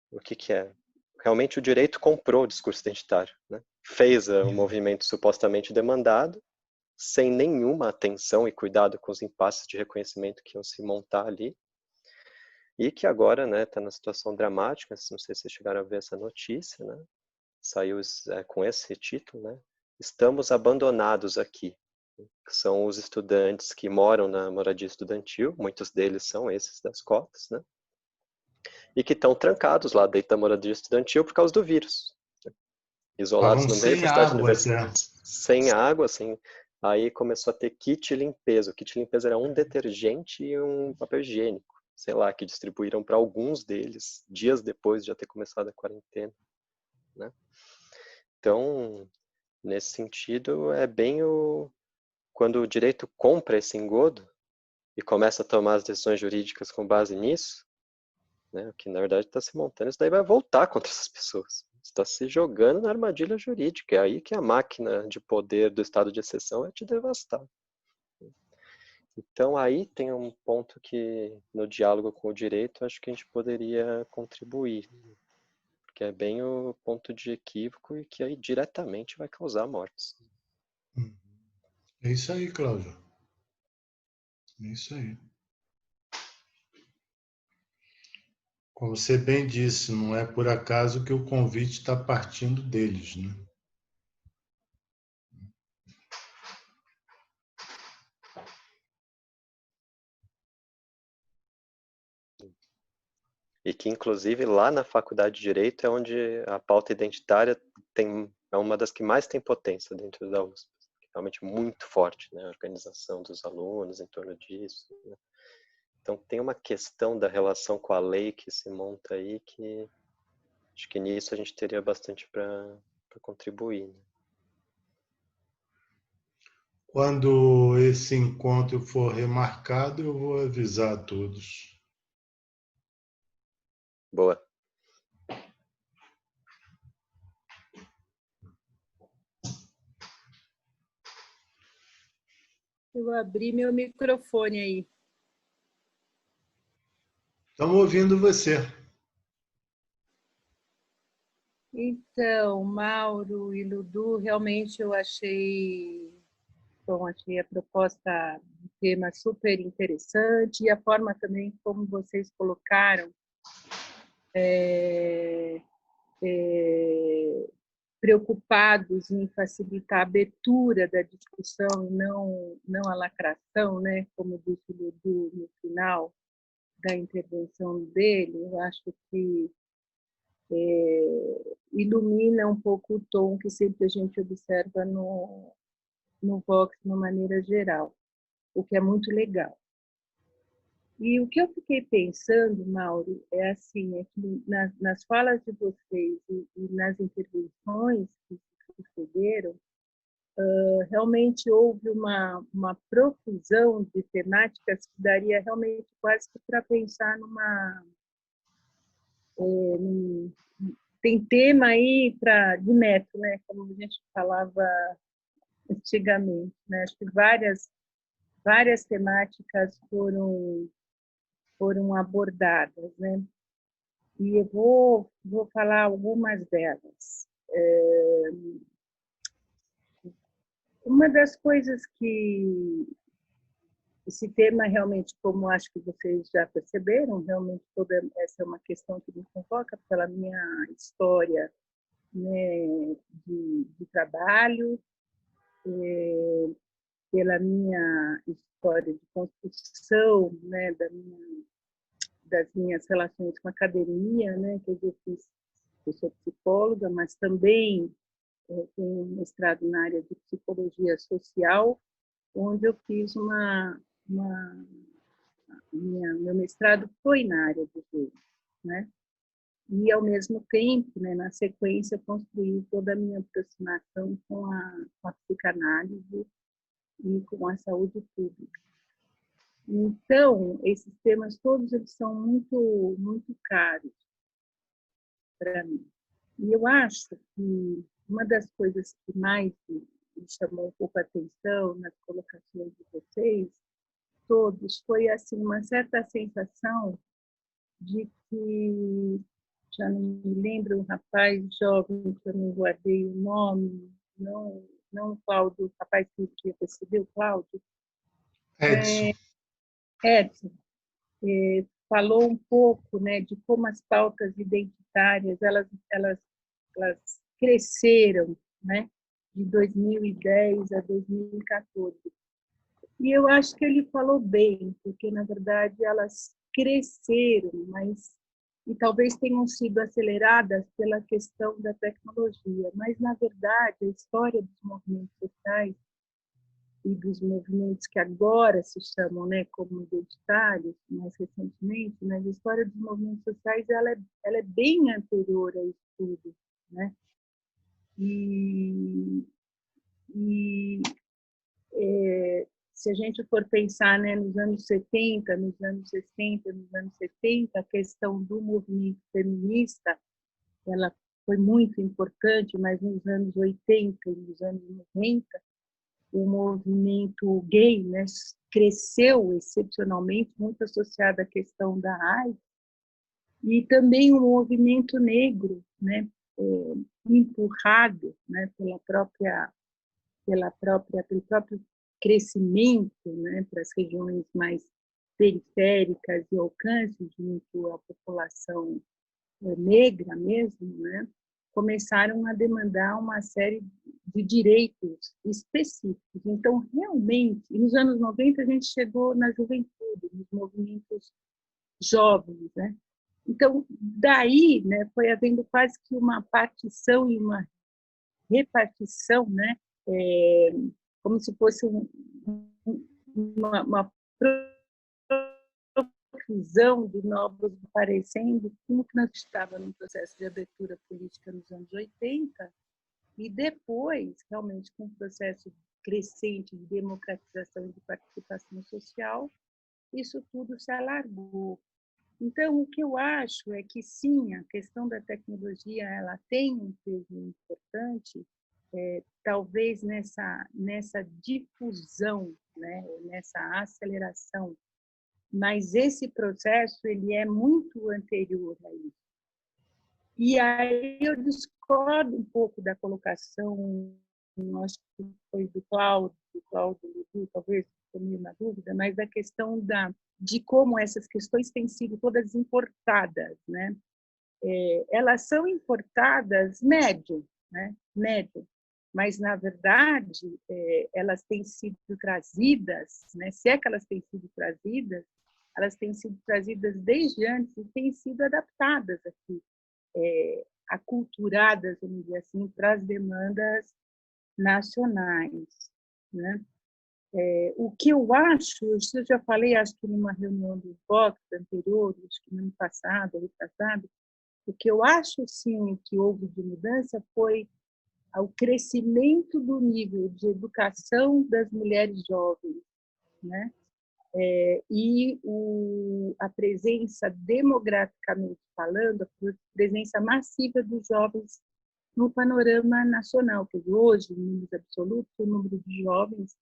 o que é? Realmente o direito comprou o discurso identitário, né? Fez o movimento supostamente demandado, sem nenhuma atenção e cuidado com os impasses de reconhecimento que iam se montar ali, e que agora, né, está na situação dramática. Não sei se vocês chegaram a ver essa notícia, né? Saiu com esse título, né? Estamos abandonados aqui. Que são os estudantes que moram na moradia estudantil, muitos deles são esses das cotas, né? E que estão trancados lá dentro da moradia estudantil por causa do vírus. Né? Isolados no meio da cidade universitária. Sem água, sem... Aí começou a ter kit limpeza. O kit limpeza era um detergente e um papel higiênico, sei lá, que distribuíram para alguns deles dias depois de já ter começado a quarentena, né? Então, nesse sentido, é bem quando o direito compra esse engodo e começa a tomar as decisões jurídicas com base nisso, né? O que na verdade está se montando, isso daí vai voltar contra essas pessoas. Está se jogando na armadilha jurídica. É aí que a máquina de poder do estado de exceção vai te devastar. Então, aí tem um ponto que, no diálogo com o direito, acho que a gente poderia contribuir, porque é bem o ponto de equívoco e que aí diretamente vai causar mortes. É isso aí, Cláudio. É isso aí. Como você bem disse, não é por acaso que o convite está partindo deles, né? E que, inclusive, lá na Faculdade de Direito é onde a pauta identitária é uma das que mais tem potência dentro da USP. Realmente muito forte, né? A organização dos alunos em torno disso, né? Então, tem uma questão da relação com a lei que se monta aí que acho que nisso a gente teria bastante para contribuir, né? Quando esse encontro for remarcado, eu vou avisar a todos. Boa. Eu abri meu microfone aí. Estamos ouvindo você. Então, Mauro e Ludu, realmente eu achei a proposta do tema super interessante e a forma também como vocês colocaram preocupados em facilitar a abertura da discussão e não a lacração, né? Como disse o Ludu no final da intervenção dele, eu acho que ilumina um pouco o tom que sempre a gente observa no Vox de uma maneira geral, o que é muito legal. E o que eu fiquei pensando, Mauro, é assim, é que nas falas de vocês e nas intervenções que sucederam, realmente houve uma profusão de temáticas que daria realmente quase que para pensar tem tema aí de metro, né? Como a gente falava antigamente, né? Acho que várias temáticas foram abordadas, né? E eu vou falar algumas delas. Uma das coisas que esse tema realmente, como acho que vocês já perceberam, realmente toda essa é uma questão que me convoca pela minha história, né, de trabalho, pela minha história de construção, né, das minhas relações com a academia, né, que eu sou psicóloga, mas também tenho um mestrado na área de psicologia social, onde eu fiz meu mestrado foi na área do jogo, né? E, ao mesmo tempo, né, na sequência, construí toda a minha aproximação com a psicanálise e com a saúde pública. Então, esses temas todos eles são muito, muito caros. para mim. E eu acho que uma das coisas que mais me chamou um pouco a atenção nas colocações de vocês, todos, foi assim, uma certa sensação de que, já não me lembro, um rapaz jovem, que eu não guardei o nome, não o Cláudio, o rapaz que recebeu, Cláudio, Edson. Edson, falou um pouco, né, de como as pautas identitárias elas cresceram, né, de 2010 a 2014. E eu acho que ele falou bem, porque na verdade elas cresceram, mas e talvez tenham sido aceleradas pela questão da tecnologia, mas na verdade a história dos movimentos sociais e dos movimentos que agora se chamam, né, como identitários, mais recentemente, mas a história dos movimentos sociais ela é bem anterior a isso tudo, né? E se a gente for pensar, né, nos anos 70, nos anos 60, nos anos 70, a questão do movimento feminista, ela foi muito importante, mas nos anos 80 e nos anos 90, o movimento gay, né, cresceu excepcionalmente, muito associado à questão da AIDS, e também o movimento negro, né, empurrado, né, pelo próprio crescimento, né, para as regiões mais periféricas e alcance junto à população negra mesmo, né, começaram a demandar uma série de direitos específicos. Então, realmente, nos anos 90 a gente chegou na juventude, nos movimentos jovens, né? Então, daí, né, foi havendo quase que uma partição e uma repartição, né, como se fosse uma profusão de novos aparecendo, como que nós estava num processo de abertura política nos anos 80, e depois, realmente, com um processo crescente de democratização e de participação social, isso tudo se alargou. Então, o que eu acho é que, sim, a questão da tecnologia ela tem um peso importante, talvez nessa difusão, né, nessa aceleração, mas esse processo ele é muito anterior a isso. E aí eu discordo um pouco da colocação, acho que foi do Cláudio, talvez estou meio na dúvida, mas da questão de como essas questões têm sido todas importadas, né? Elas são importadas médio, né? Médio, mas na verdade elas têm sido trazidas, né? Se é que elas têm sido trazidas desde antes e têm sido adaptadas aqui, aculturadas, vamos dizer assim, para as demandas nacionais, né? O que eu acho, isso eu já falei, acho que numa reunião do Vox anterior, acho que no ano passado, o que eu acho, sim, que houve de mudança foi o crescimento do nível de educação das mulheres jovens, né? E a presença, demograficamente falando, a presença massiva dos jovens no panorama nacional, que hoje, em números absolutos, o número de jovens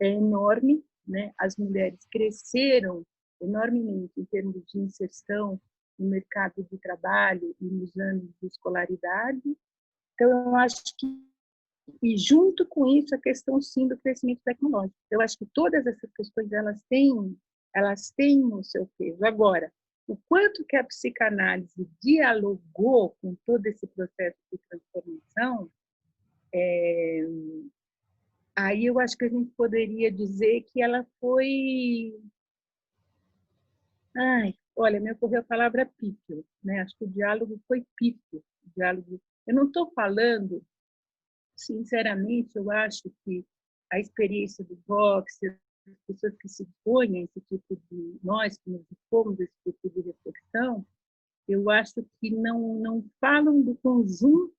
é enorme, né? As mulheres cresceram enormemente em termos de inserção no mercado de trabalho e nos anos de escolaridade. Então, eu acho que, e junto com isso, a questão, sim, do crescimento tecnológico. Eu acho que todas essas questões, elas têm o seu peso. Agora, o quanto que a psicanálise dialogou com todo esse processo de transformação, aí eu acho que a gente poderia dizer que ela foi... olha, me ocorreu a palavra pífio, né? Acho que o diálogo foi pífio. Eu não estou falando, sinceramente, eu acho que a experiência do Vox, as pessoas que se expõem a esse tipo de... Nós que nos expomos a esse tipo de reflexão, eu acho que não falam do conjunto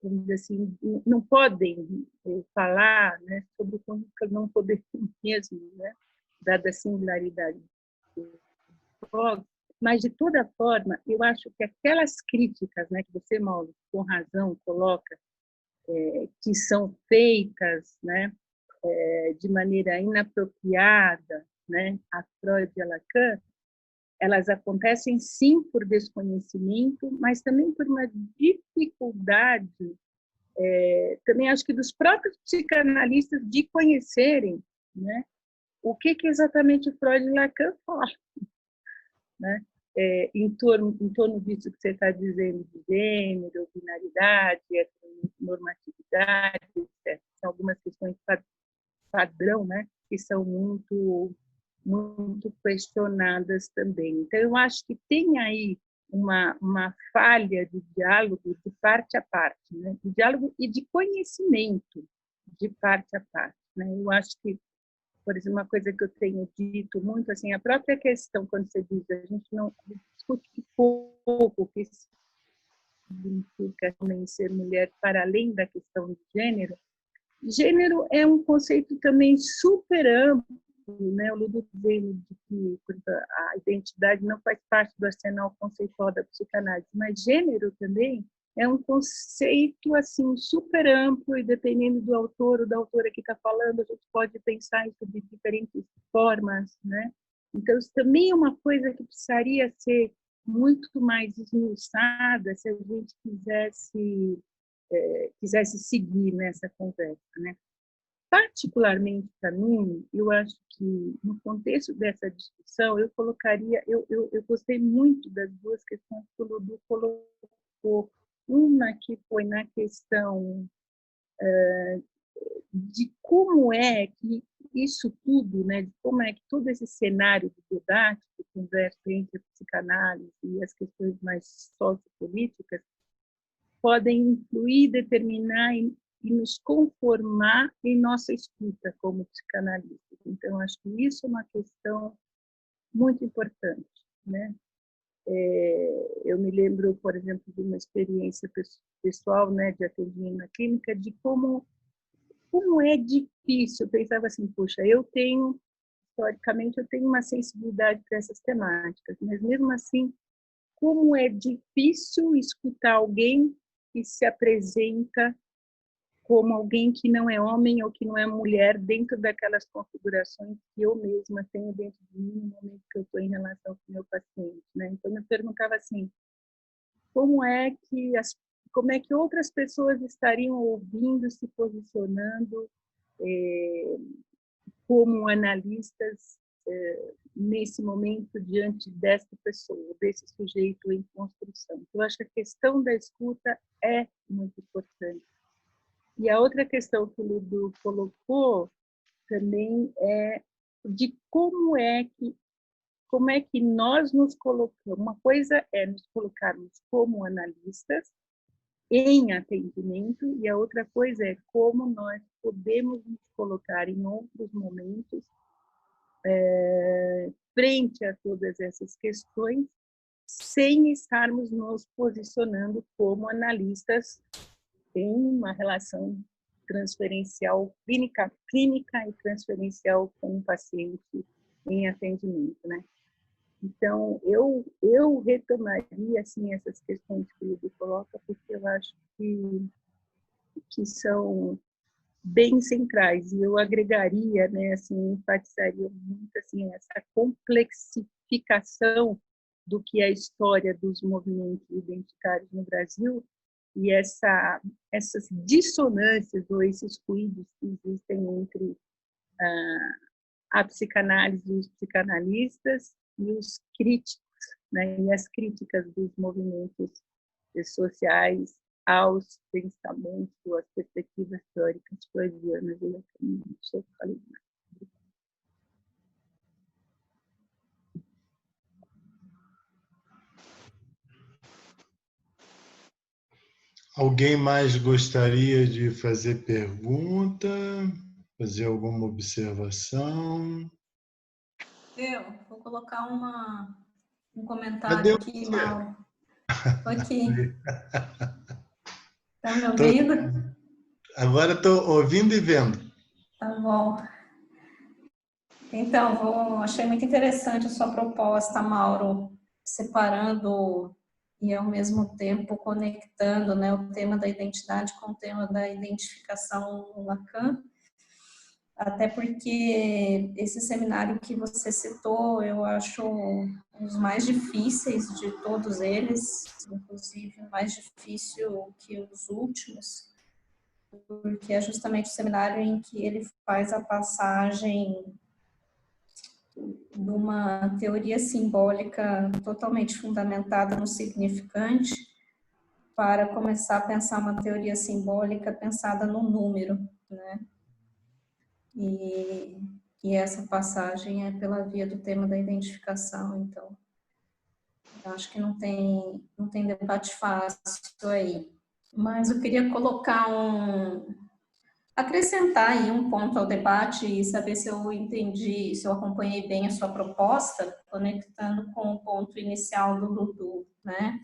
vamos dizer assim, não podem falar, né, sobre como não poder mesmo, né, dada a singularidade do Vox, Mas, de toda forma, eu acho que aquelas críticas, né, que você, Mauro, com razão coloca, que são feitas, né, de maneira inapropriada, né, a Freud e a Lacan, elas acontecem sim por desconhecimento, mas também por uma dificuldade, também acho que dos próprios psicanalistas de conhecerem, né, o que exatamente Freud e Lacan falam, né, em torno disso que você está dizendo de gênero, binaridade, normatividade, etc. São algumas questões padrão, né, que são muito questionadas também. Então, eu acho que tem aí uma falha de diálogo de parte a parte, né? De diálogo e de conhecimento de parte a parte, né? Eu acho que, por exemplo, uma coisa que eu tenho dito muito, assim, a própria questão, quando você diz, a gente não discute pouco o que significa também ser mulher para além da questão de gênero. Gênero é um conceito também super amplo, né? O Ludwig dizendo que a identidade não faz parte do arsenal conceitual da psicanálise, mas gênero também é um conceito assim super amplo, e dependendo do autor ou da autora que está falando, a gente pode pensar isso de diferentes formas, né? Então, isso também é uma coisa que precisaria ser muito mais esmiuçada se a gente quisesse seguir nessa conversa, né? Particularmente para mim, eu acho que no contexto dessa discussão, eu colocaria, eu gostei muito das duas questões que o Ludu colocou. Uma que foi na questão de como é que isso tudo, né, de como é que todo esse cenário de debate, de conversa entre a psicanálise e as questões mais sociopolíticas, podem influir, determinar e nos conformar em nossa escuta como psicanalistas. Então, acho que isso é uma questão muito importante, né? Eu me lembro, por exemplo, de uma experiência pessoal, né, de atendimento na clínica, de como é difícil. Eu pensava assim, puxa, historicamente, eu tenho uma sensibilidade para essas temáticas, mas mesmo assim, como é difícil escutar alguém que se apresenta como alguém que não é homem ou que não é mulher dentro daquelas configurações que eu mesma tenho dentro de mim no momento que eu estou em relação com o meu paciente, né? Então, eu me perguntava assim, como é que outras pessoas estariam ouvindo, se posicionando como analistas nesse momento diante dessa pessoa, desse sujeito em construção. Eu acho que a questão da escuta é muito importante. E a outra questão que o Ludu colocou também é de como é que nós nos colocamos. Uma coisa é nos colocarmos como analistas em atendimento, e a outra coisa é como nós podemos nos colocar em outros momentos frente a todas essas questões, sem estarmos nos posicionando como analistas em uma relação transferencial, clínica e transferencial com o paciente em atendimento, né? Então, eu retomaria assim, essas questões que ele coloca, porque eu acho que são bem centrais, e eu agregaria, né, assim, enfatizaria muito assim, essa complexificação do que é a história dos movimentos identitários no Brasil, e essas dissonâncias ou esses ruídos que existem entre a psicanálise e os psicanalistas e os críticos, né, e as críticas dos movimentos sociais aos pensamentos, às perspectivas teóricas freudianas. Alguém mais gostaria de fazer pergunta, fazer alguma observação? Eu vou colocar um comentário aqui, Mauro. Estou aqui. Está me ouvindo? Agora estou ouvindo e vendo. Tá bom. Então, achei muito interessante a sua proposta, Mauro, separando e, ao mesmo tempo, conectando, né, o tema da identidade com o tema da identificação no Lacan, até porque esse seminário que você citou, eu acho um dos mais difíceis de todos eles, inclusive mais difícil que os últimos, porque é justamente o seminário em que ele faz a passagem de uma teoria simbólica totalmente fundamentada no significante para começar a pensar uma teoria simbólica pensada no número, né? E essa passagem é pela via do tema da identificação, então eu acho que não tem debate fácil aí. Mas eu queria acrescentar aí um ponto ao debate e saber se eu entendi, se eu acompanhei bem a sua proposta, conectando com o ponto inicial do Dudu, né?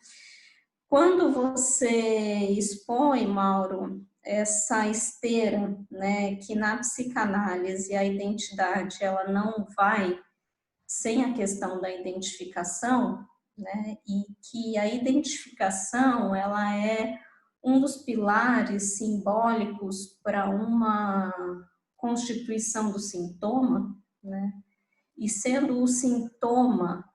Quando você expõe, Mauro, essa esteira, né, que na psicanálise a identidade ela não vai sem a questão da identificação, né, e que a identificação ela é um dos pilares simbólicos para uma constituição do sintoma, né, e sendo o sintoma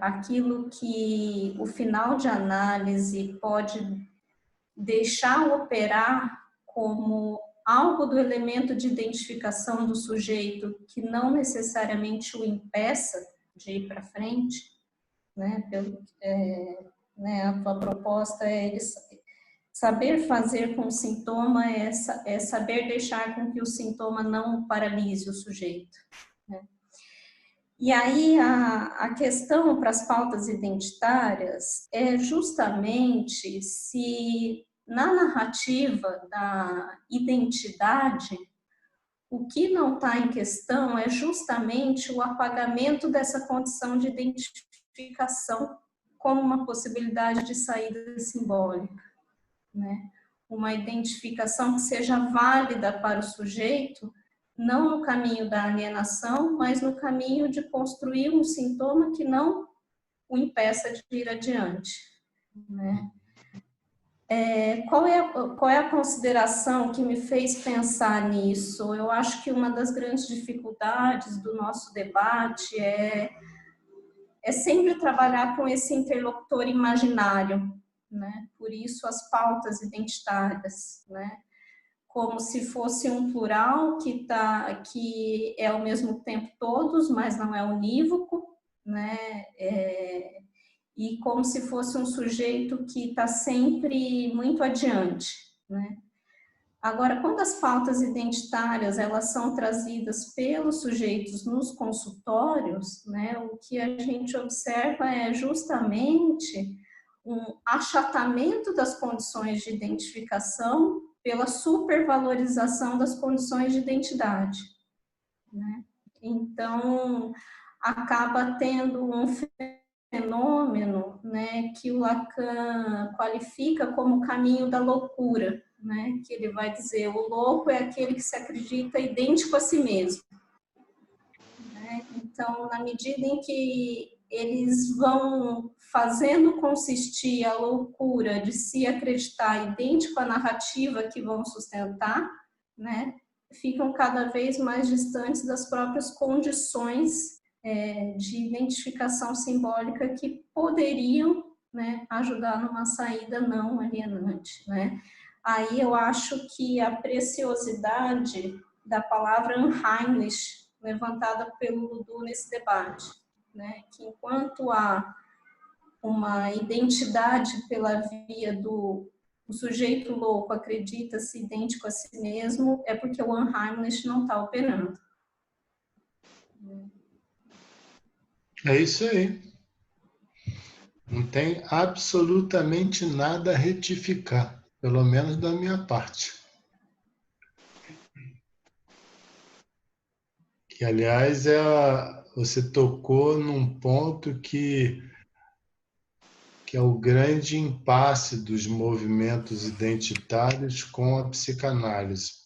aquilo que o final de análise pode deixar operar como algo do elemento de identificação do sujeito que não necessariamente o impeça de ir para frente, né? A tua proposta é ele saber fazer com o sintoma, é saber deixar com que o sintoma não paralise o sujeito, né? E aí a questão para as pautas identitárias é justamente se na narrativa da identidade o que não está em questão é justamente o apagamento dessa condição de identificação como uma possibilidade de saída simbólica, né? Uma identificação que seja válida para o sujeito, não no caminho da alienação, mas no caminho de construir um sintoma que não o impeça de ir adiante, né? Qual é a consideração que me fez pensar nisso? Eu acho que uma das grandes dificuldades do nosso debate é sempre trabalhar com esse interlocutor imaginário, né? Por isso as pautas identitárias, né? Como se fosse um plural que é ao mesmo tempo todos, mas não é unívoco, né? E como se fosse um sujeito que está sempre muito adiante, né? Agora, quando as pautas identitárias elas são trazidas pelos sujeitos nos consultórios, né, o que a gente observa é justamente um achatamento das condições de identificação pela supervalorização das condições de identidade, né? Então, acaba tendo um fenômeno, né, que o Lacan qualifica como o caminho da loucura, né, que ele vai dizer o louco é aquele que se acredita idêntico a si mesmo, né? Então, na medida em que eles vão fazendo consistir a loucura de se acreditar idêntico à narrativa que vão sustentar, né, ficam cada vez mais distantes das próprias condições de identificação simbólica que poderiam, né, ajudar numa saída não alienante, né? Aí eu acho que a preciosidade da palavra unheimlich levantada pelo Dudu nesse debate, né, que enquanto há uma identidade pela via do sujeito louco acredita-se idêntico a si mesmo, é porque o unheimlich não está operando. É isso aí. Não tem absolutamente nada a retificar, pelo menos da minha parte. Que, aliás, você tocou num ponto que é o grande impasse dos movimentos identitários com a psicanálise.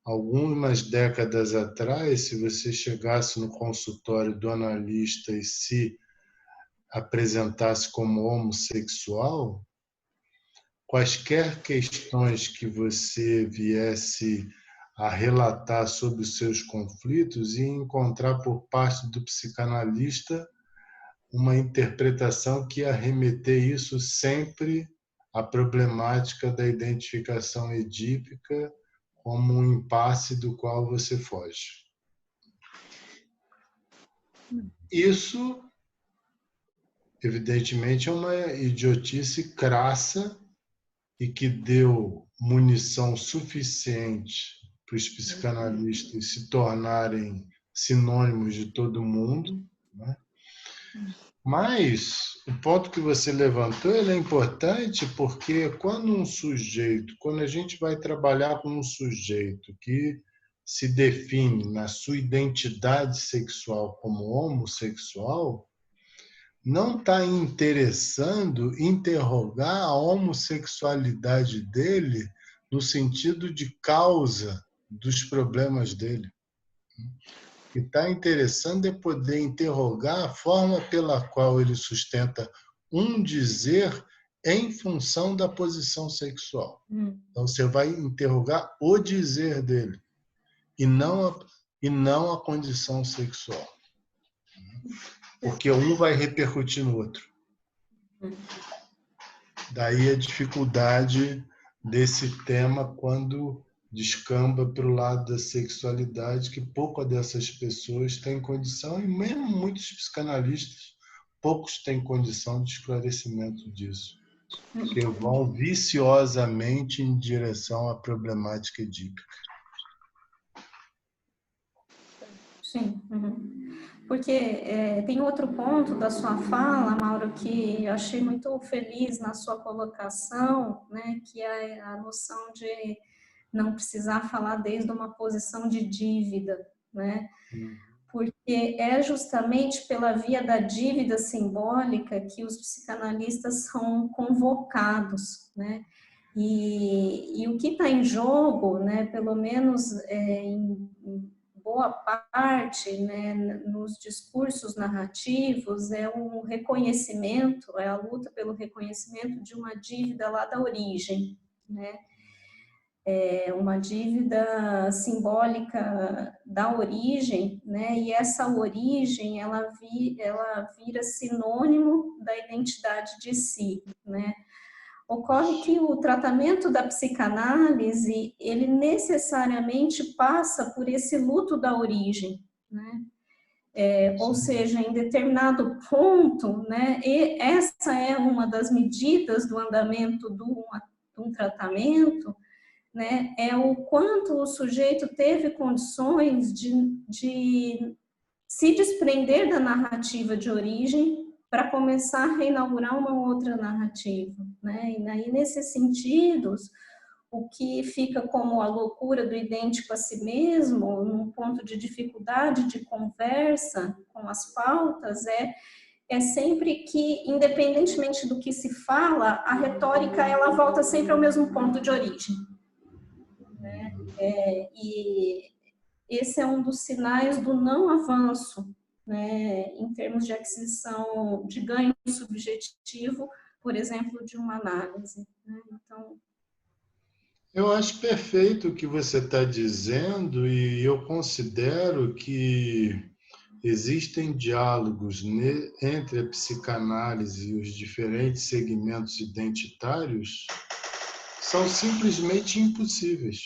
Algumas décadas atrás, se você chegasse no consultório do analista e se apresentasse como homossexual, quaisquer questões que você viesse a relatar sobre os seus conflitos e encontrar por parte do psicanalista uma interpretação que ia remeter isso sempre à problemática da identificação edípica como um impasse do qual você foge. Isso, evidentemente, é uma idiotice crassa e que deu munição suficiente para os psicanalistas se tornarem sinônimos de todo mundo, né? Mas o ponto que você levantou, ele é importante porque quando a gente vai trabalhar com um sujeito que se define na sua identidade sexual como homossexual, não está interessando interrogar a homossexualidade dele no sentido de causa dos problemas dele. O que está interessando é poder interrogar a forma pela qual ele sustenta um dizer em função da posição sexual. Então, você vai interrogar o dizer dele e não a condição sexual. Porque um vai repercutir no outro. Daí a dificuldade desse tema quando descamba para o lado da sexualidade, que pouca dessas pessoas têm condição, e mesmo muitos psicanalistas, poucos têm condição de esclarecimento disso, porque vão viciosamente em direção à problemática edípica. Sim. Porque tem outro ponto da sua fala, Mauro, que eu achei muito feliz na sua colocação, né, que é a noção de não precisar falar desde uma posição de dívida, né? Porque é justamente pela via da dívida simbólica que os psicanalistas são convocados, né? E o que está em jogo, né, pelo menos em boa parte, né, nos discursos narrativos, é um reconhecimento, é a luta pelo reconhecimento de uma dívida lá da origem, né? É uma dívida simbólica da origem, né? E essa origem, ela vira sinônimo da identidade de si, né? Ocorre que o tratamento da psicanálise, ele necessariamente passa por esse luto da origem, né? Ou seja, em determinado ponto, né? E essa é uma das medidas do andamento de um tratamento, né? É o quanto o sujeito teve condições de se desprender da narrativa de origem para começar a reinaugurar uma outra narrativa, né? E aí, nesses sentidos, o que fica como a loucura do idêntico a si mesmo, num ponto de dificuldade de conversa com as pautas, é sempre que, independentemente do que se fala, a retórica ela volta sempre ao mesmo ponto de origem, né? E esse é um dos sinais do não avanço, né, em termos de aquisição de ganho subjetivo, por exemplo, de uma análise, né? Então, eu acho perfeito o que você está dizendo e eu considero que existem diálogos entre a psicanálise e os diferentes segmentos identitários que são simplesmente impossíveis.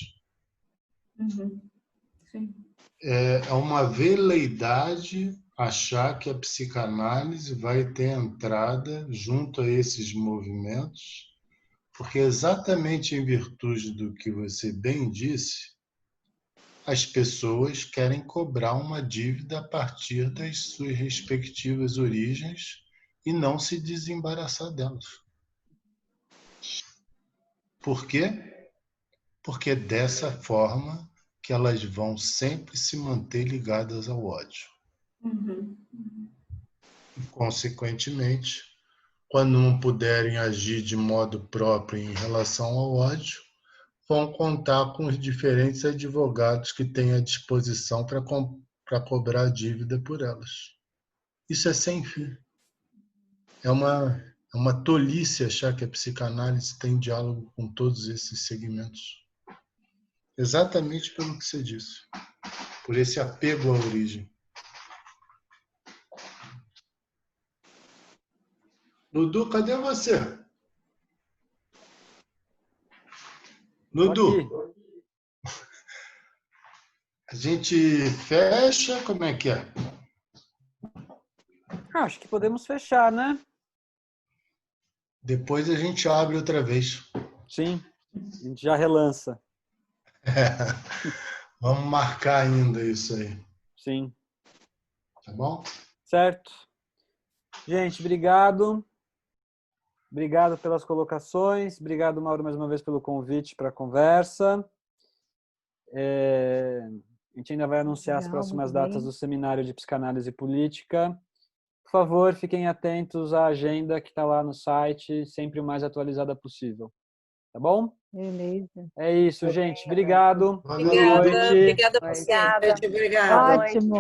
Sim. É uma veleidade achar que a psicanálise vai ter entrada junto a esses movimentos, porque exatamente em virtude do que você bem disse, as pessoas querem cobrar uma dívida a partir das suas respectivas origens e não se desembaraçar delas. Por quê? Porque dessa forma que elas vão sempre se manter ligadas ao ódio. E, consequentemente, quando não puderem agir de modo próprio em relação ao ódio, vão contar com os diferentes advogados que têm à disposição para cobrar a dívida por elas. Isso é sem fim. É uma tolice achar que a psicanálise tem diálogo com todos esses segmentos. Exatamente pelo que você disse. Por esse apego à origem. Ludu, cadê você? Ludu, a gente fecha? Como é que é? Acho que podemos fechar, né? Depois a gente abre outra vez. Sim, a gente já relança. Vamos marcar ainda isso aí. Sim. Tá bom? Certo. Gente, obrigado. Obrigado pelas colocações. Obrigado, Mauro, mais uma vez pelo convite para a conversa. A gente ainda vai anunciar as próximas datas do Seminário de Psicanálise Política. Por favor, fiquem atentos à agenda que está lá no site, sempre o mais atualizada possível. Tá bom? Beleza. É isso, gente. Obrigado. Boa noite. Obrigada, obrigada. Ótimo.